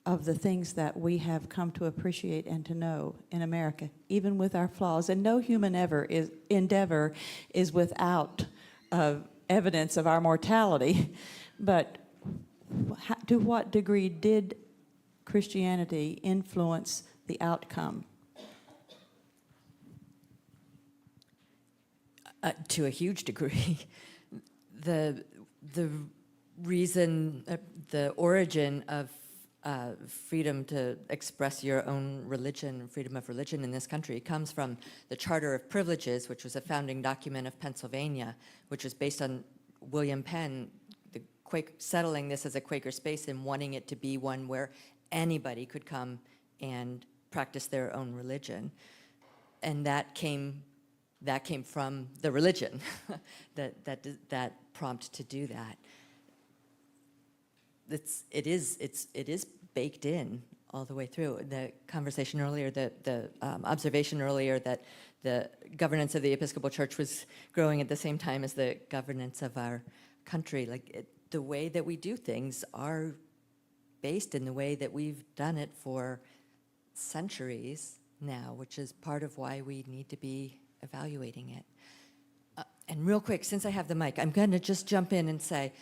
of the things that we have come to appreciate and to know in America, even with our flaws? And no human endeavor is without evidence of our mortality. But to what degree did Christianity influence the outcome? To a huge degree. The reason, the origin of freedom to express your own religion, freedom of religion in this country, comes from the Charter of Privileges, which was a founding document of Pennsylvania, which was based on William Penn settling this as a Quaker space and wanting it to be one where anybody could come and practice their own religion. And that came from the religion, that prompt to do that. It is baked in all the way through. The conversation earlier, the observation earlier that the governance of the Episcopal Church was growing at the same time as the governance of our country. The way that we do things are based in the way that we've done it for centuries now, which is part of why we need to be evaluating it. And real quick, since I have the mic, I'm going to just jump in and say,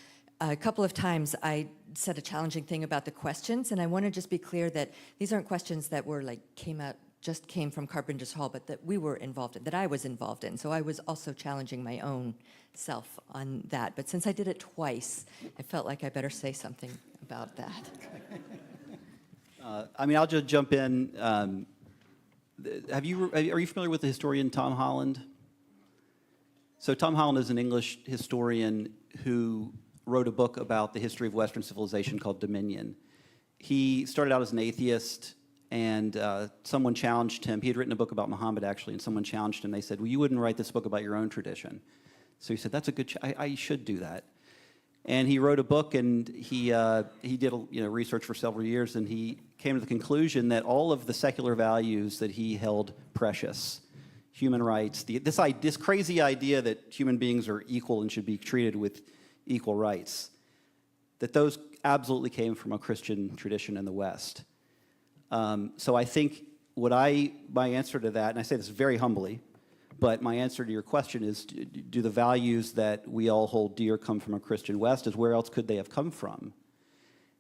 a couple of times I said a challenging thing about the questions, and I want to just be clear that these aren't questions that were came from Carpenters Hall, but that we were involved in, that I was involved in. So I was also challenging my own self on that. But since I did it twice, I felt like I better say something about that. I'll just jump in. Are you familiar with the historian Tom Holland? So Tom Holland is an English historian who wrote a book about the history of Western civilization called Dominion. He started out as an atheist, and someone challenged him. He had written a book about Muhammad, actually, and someone challenged him. They said, well, you wouldn't write this book about your own tradition. So he said, that's a good, I should do that. And he wrote a book, and he did research for several years, and he came to the conclusion that all of the secular values that he held precious, human rights, this crazy idea that human beings are equal and should be treated with equal rights, that those absolutely came from a Christian tradition in the West. So I think my answer to that, and I say this very humbly, but my answer to your question is, do the values that we all hold dear come from a Christian West? Is where else could they have come from?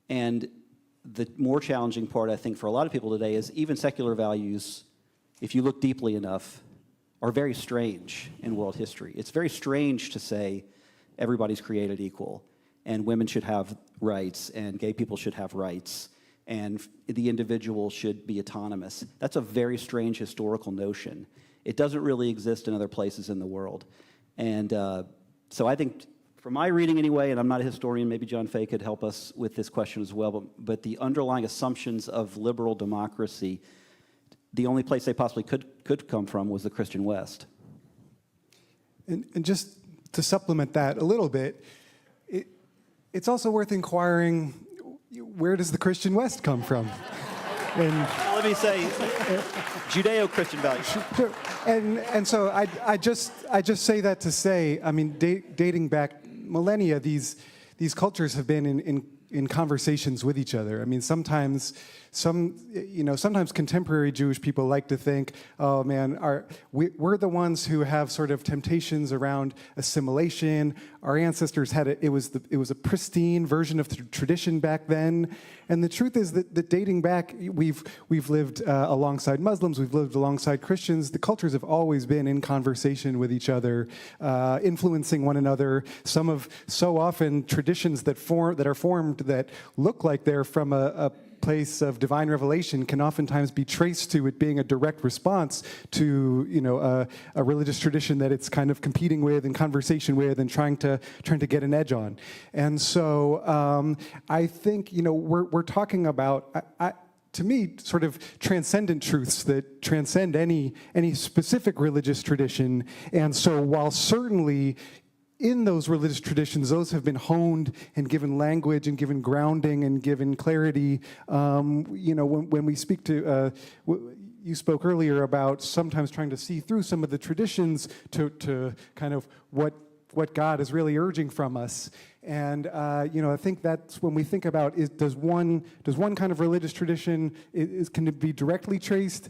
And the more challenging part, I think, for a lot of people today is even secular values, if you look deeply enough, are very strange in world history. It's very strange to say everybody's created equal, and women should have rights, and gay people should have rights, and the individual should be autonomous. That's a very strange historical notion. It doesn't really exist in other places in the world. And so I think, from my reading anyway, and I'm not a historian, maybe John Fea could help us with this question as well, but the underlying assumptions of liberal democracy, the only place they possibly could come from was the Christian West. And just to supplement that a little bit, it's also worth inquiring, where does the Christian West come from? And let me say, Judeo-Christian values. And so I just say that to say, I mean, dating back millennia, these cultures have been in conversations with each other. I mean, sometimes contemporary Jewish people like to think, oh man, we're the ones who have sort of temptations around assimilation. Our ancestors had it was a pristine version of the tradition back then. And the truth is that dating back, we've lived alongside Muslims, we've lived alongside Christians. The cultures have always been in conversation with each other, influencing one another. So often traditions that are formed that look like they're from a place of divine revelation can oftentimes be traced to it being a direct response to a religious tradition that it's kind of competing with and conversation with and trying to get an edge on. And so I think we're talking about to me sort of transcendent truths that transcend any specific religious tradition. And so while certainly in those religious traditions, those have been honed and given language and given grounding and given clarity. When we speak to, you spoke earlier about sometimes trying to see through some of the traditions to kind of what God is really urging from us. And I think that's when we think about does one kind of religious tradition can it be directly traced,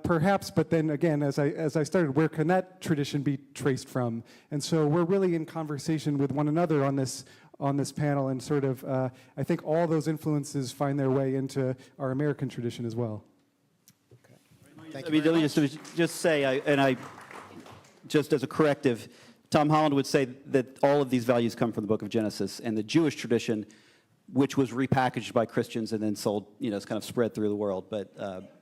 perhaps? But then again, as I started, where can that tradition be traced from? And so we're really in conversation with one another on this panel, and sort of I think all those influences find their way into our American tradition as well. Thank you very much. Just say, just as a corrective, Tom Holland would say that all of these values come from the book of Genesis, and the Jewish tradition, which was repackaged by Christians and then sold, it's kind of spread through the world. But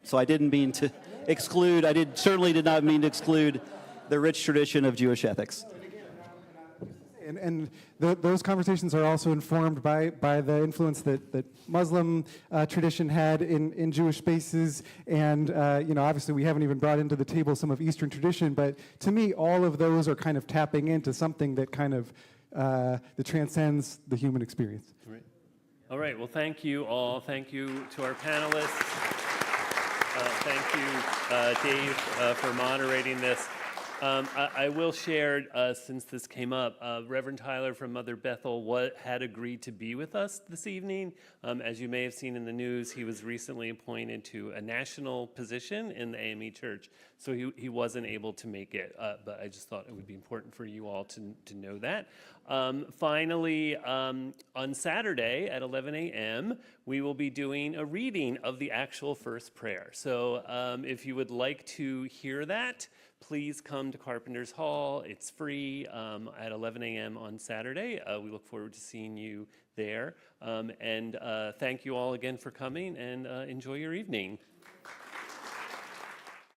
so I didn't mean to exclude, certainly did not mean to exclude the rich tradition of Jewish ethics. And those conversations are also informed by the influence that Muslim tradition had in Jewish spaces. And, obviously we haven't even brought into the table some of Eastern tradition, but to me, all of those are kind of tapping into something that kind of that transcends the human experience. Right. All right, well, thank you all. Thank you to our panelists. Thank you, Dave, for moderating this. I will share, since this came up, Reverend Tyler from Mother Bethel had agreed to be with us this evening. As you may have seen in the news, he was recently appointed to a national position in the AME Church, so he wasn't able to make it, but I just thought it would be important for you all to know that. Finally, on Saturday at 11 a.m., we will be doing a reading of the actual first prayer. So if you would like to hear that, please come to Carpenters Hall. It's free at 11 a.m. on Saturday. We look forward to seeing you there. And thank you all again for coming, and enjoy your evening.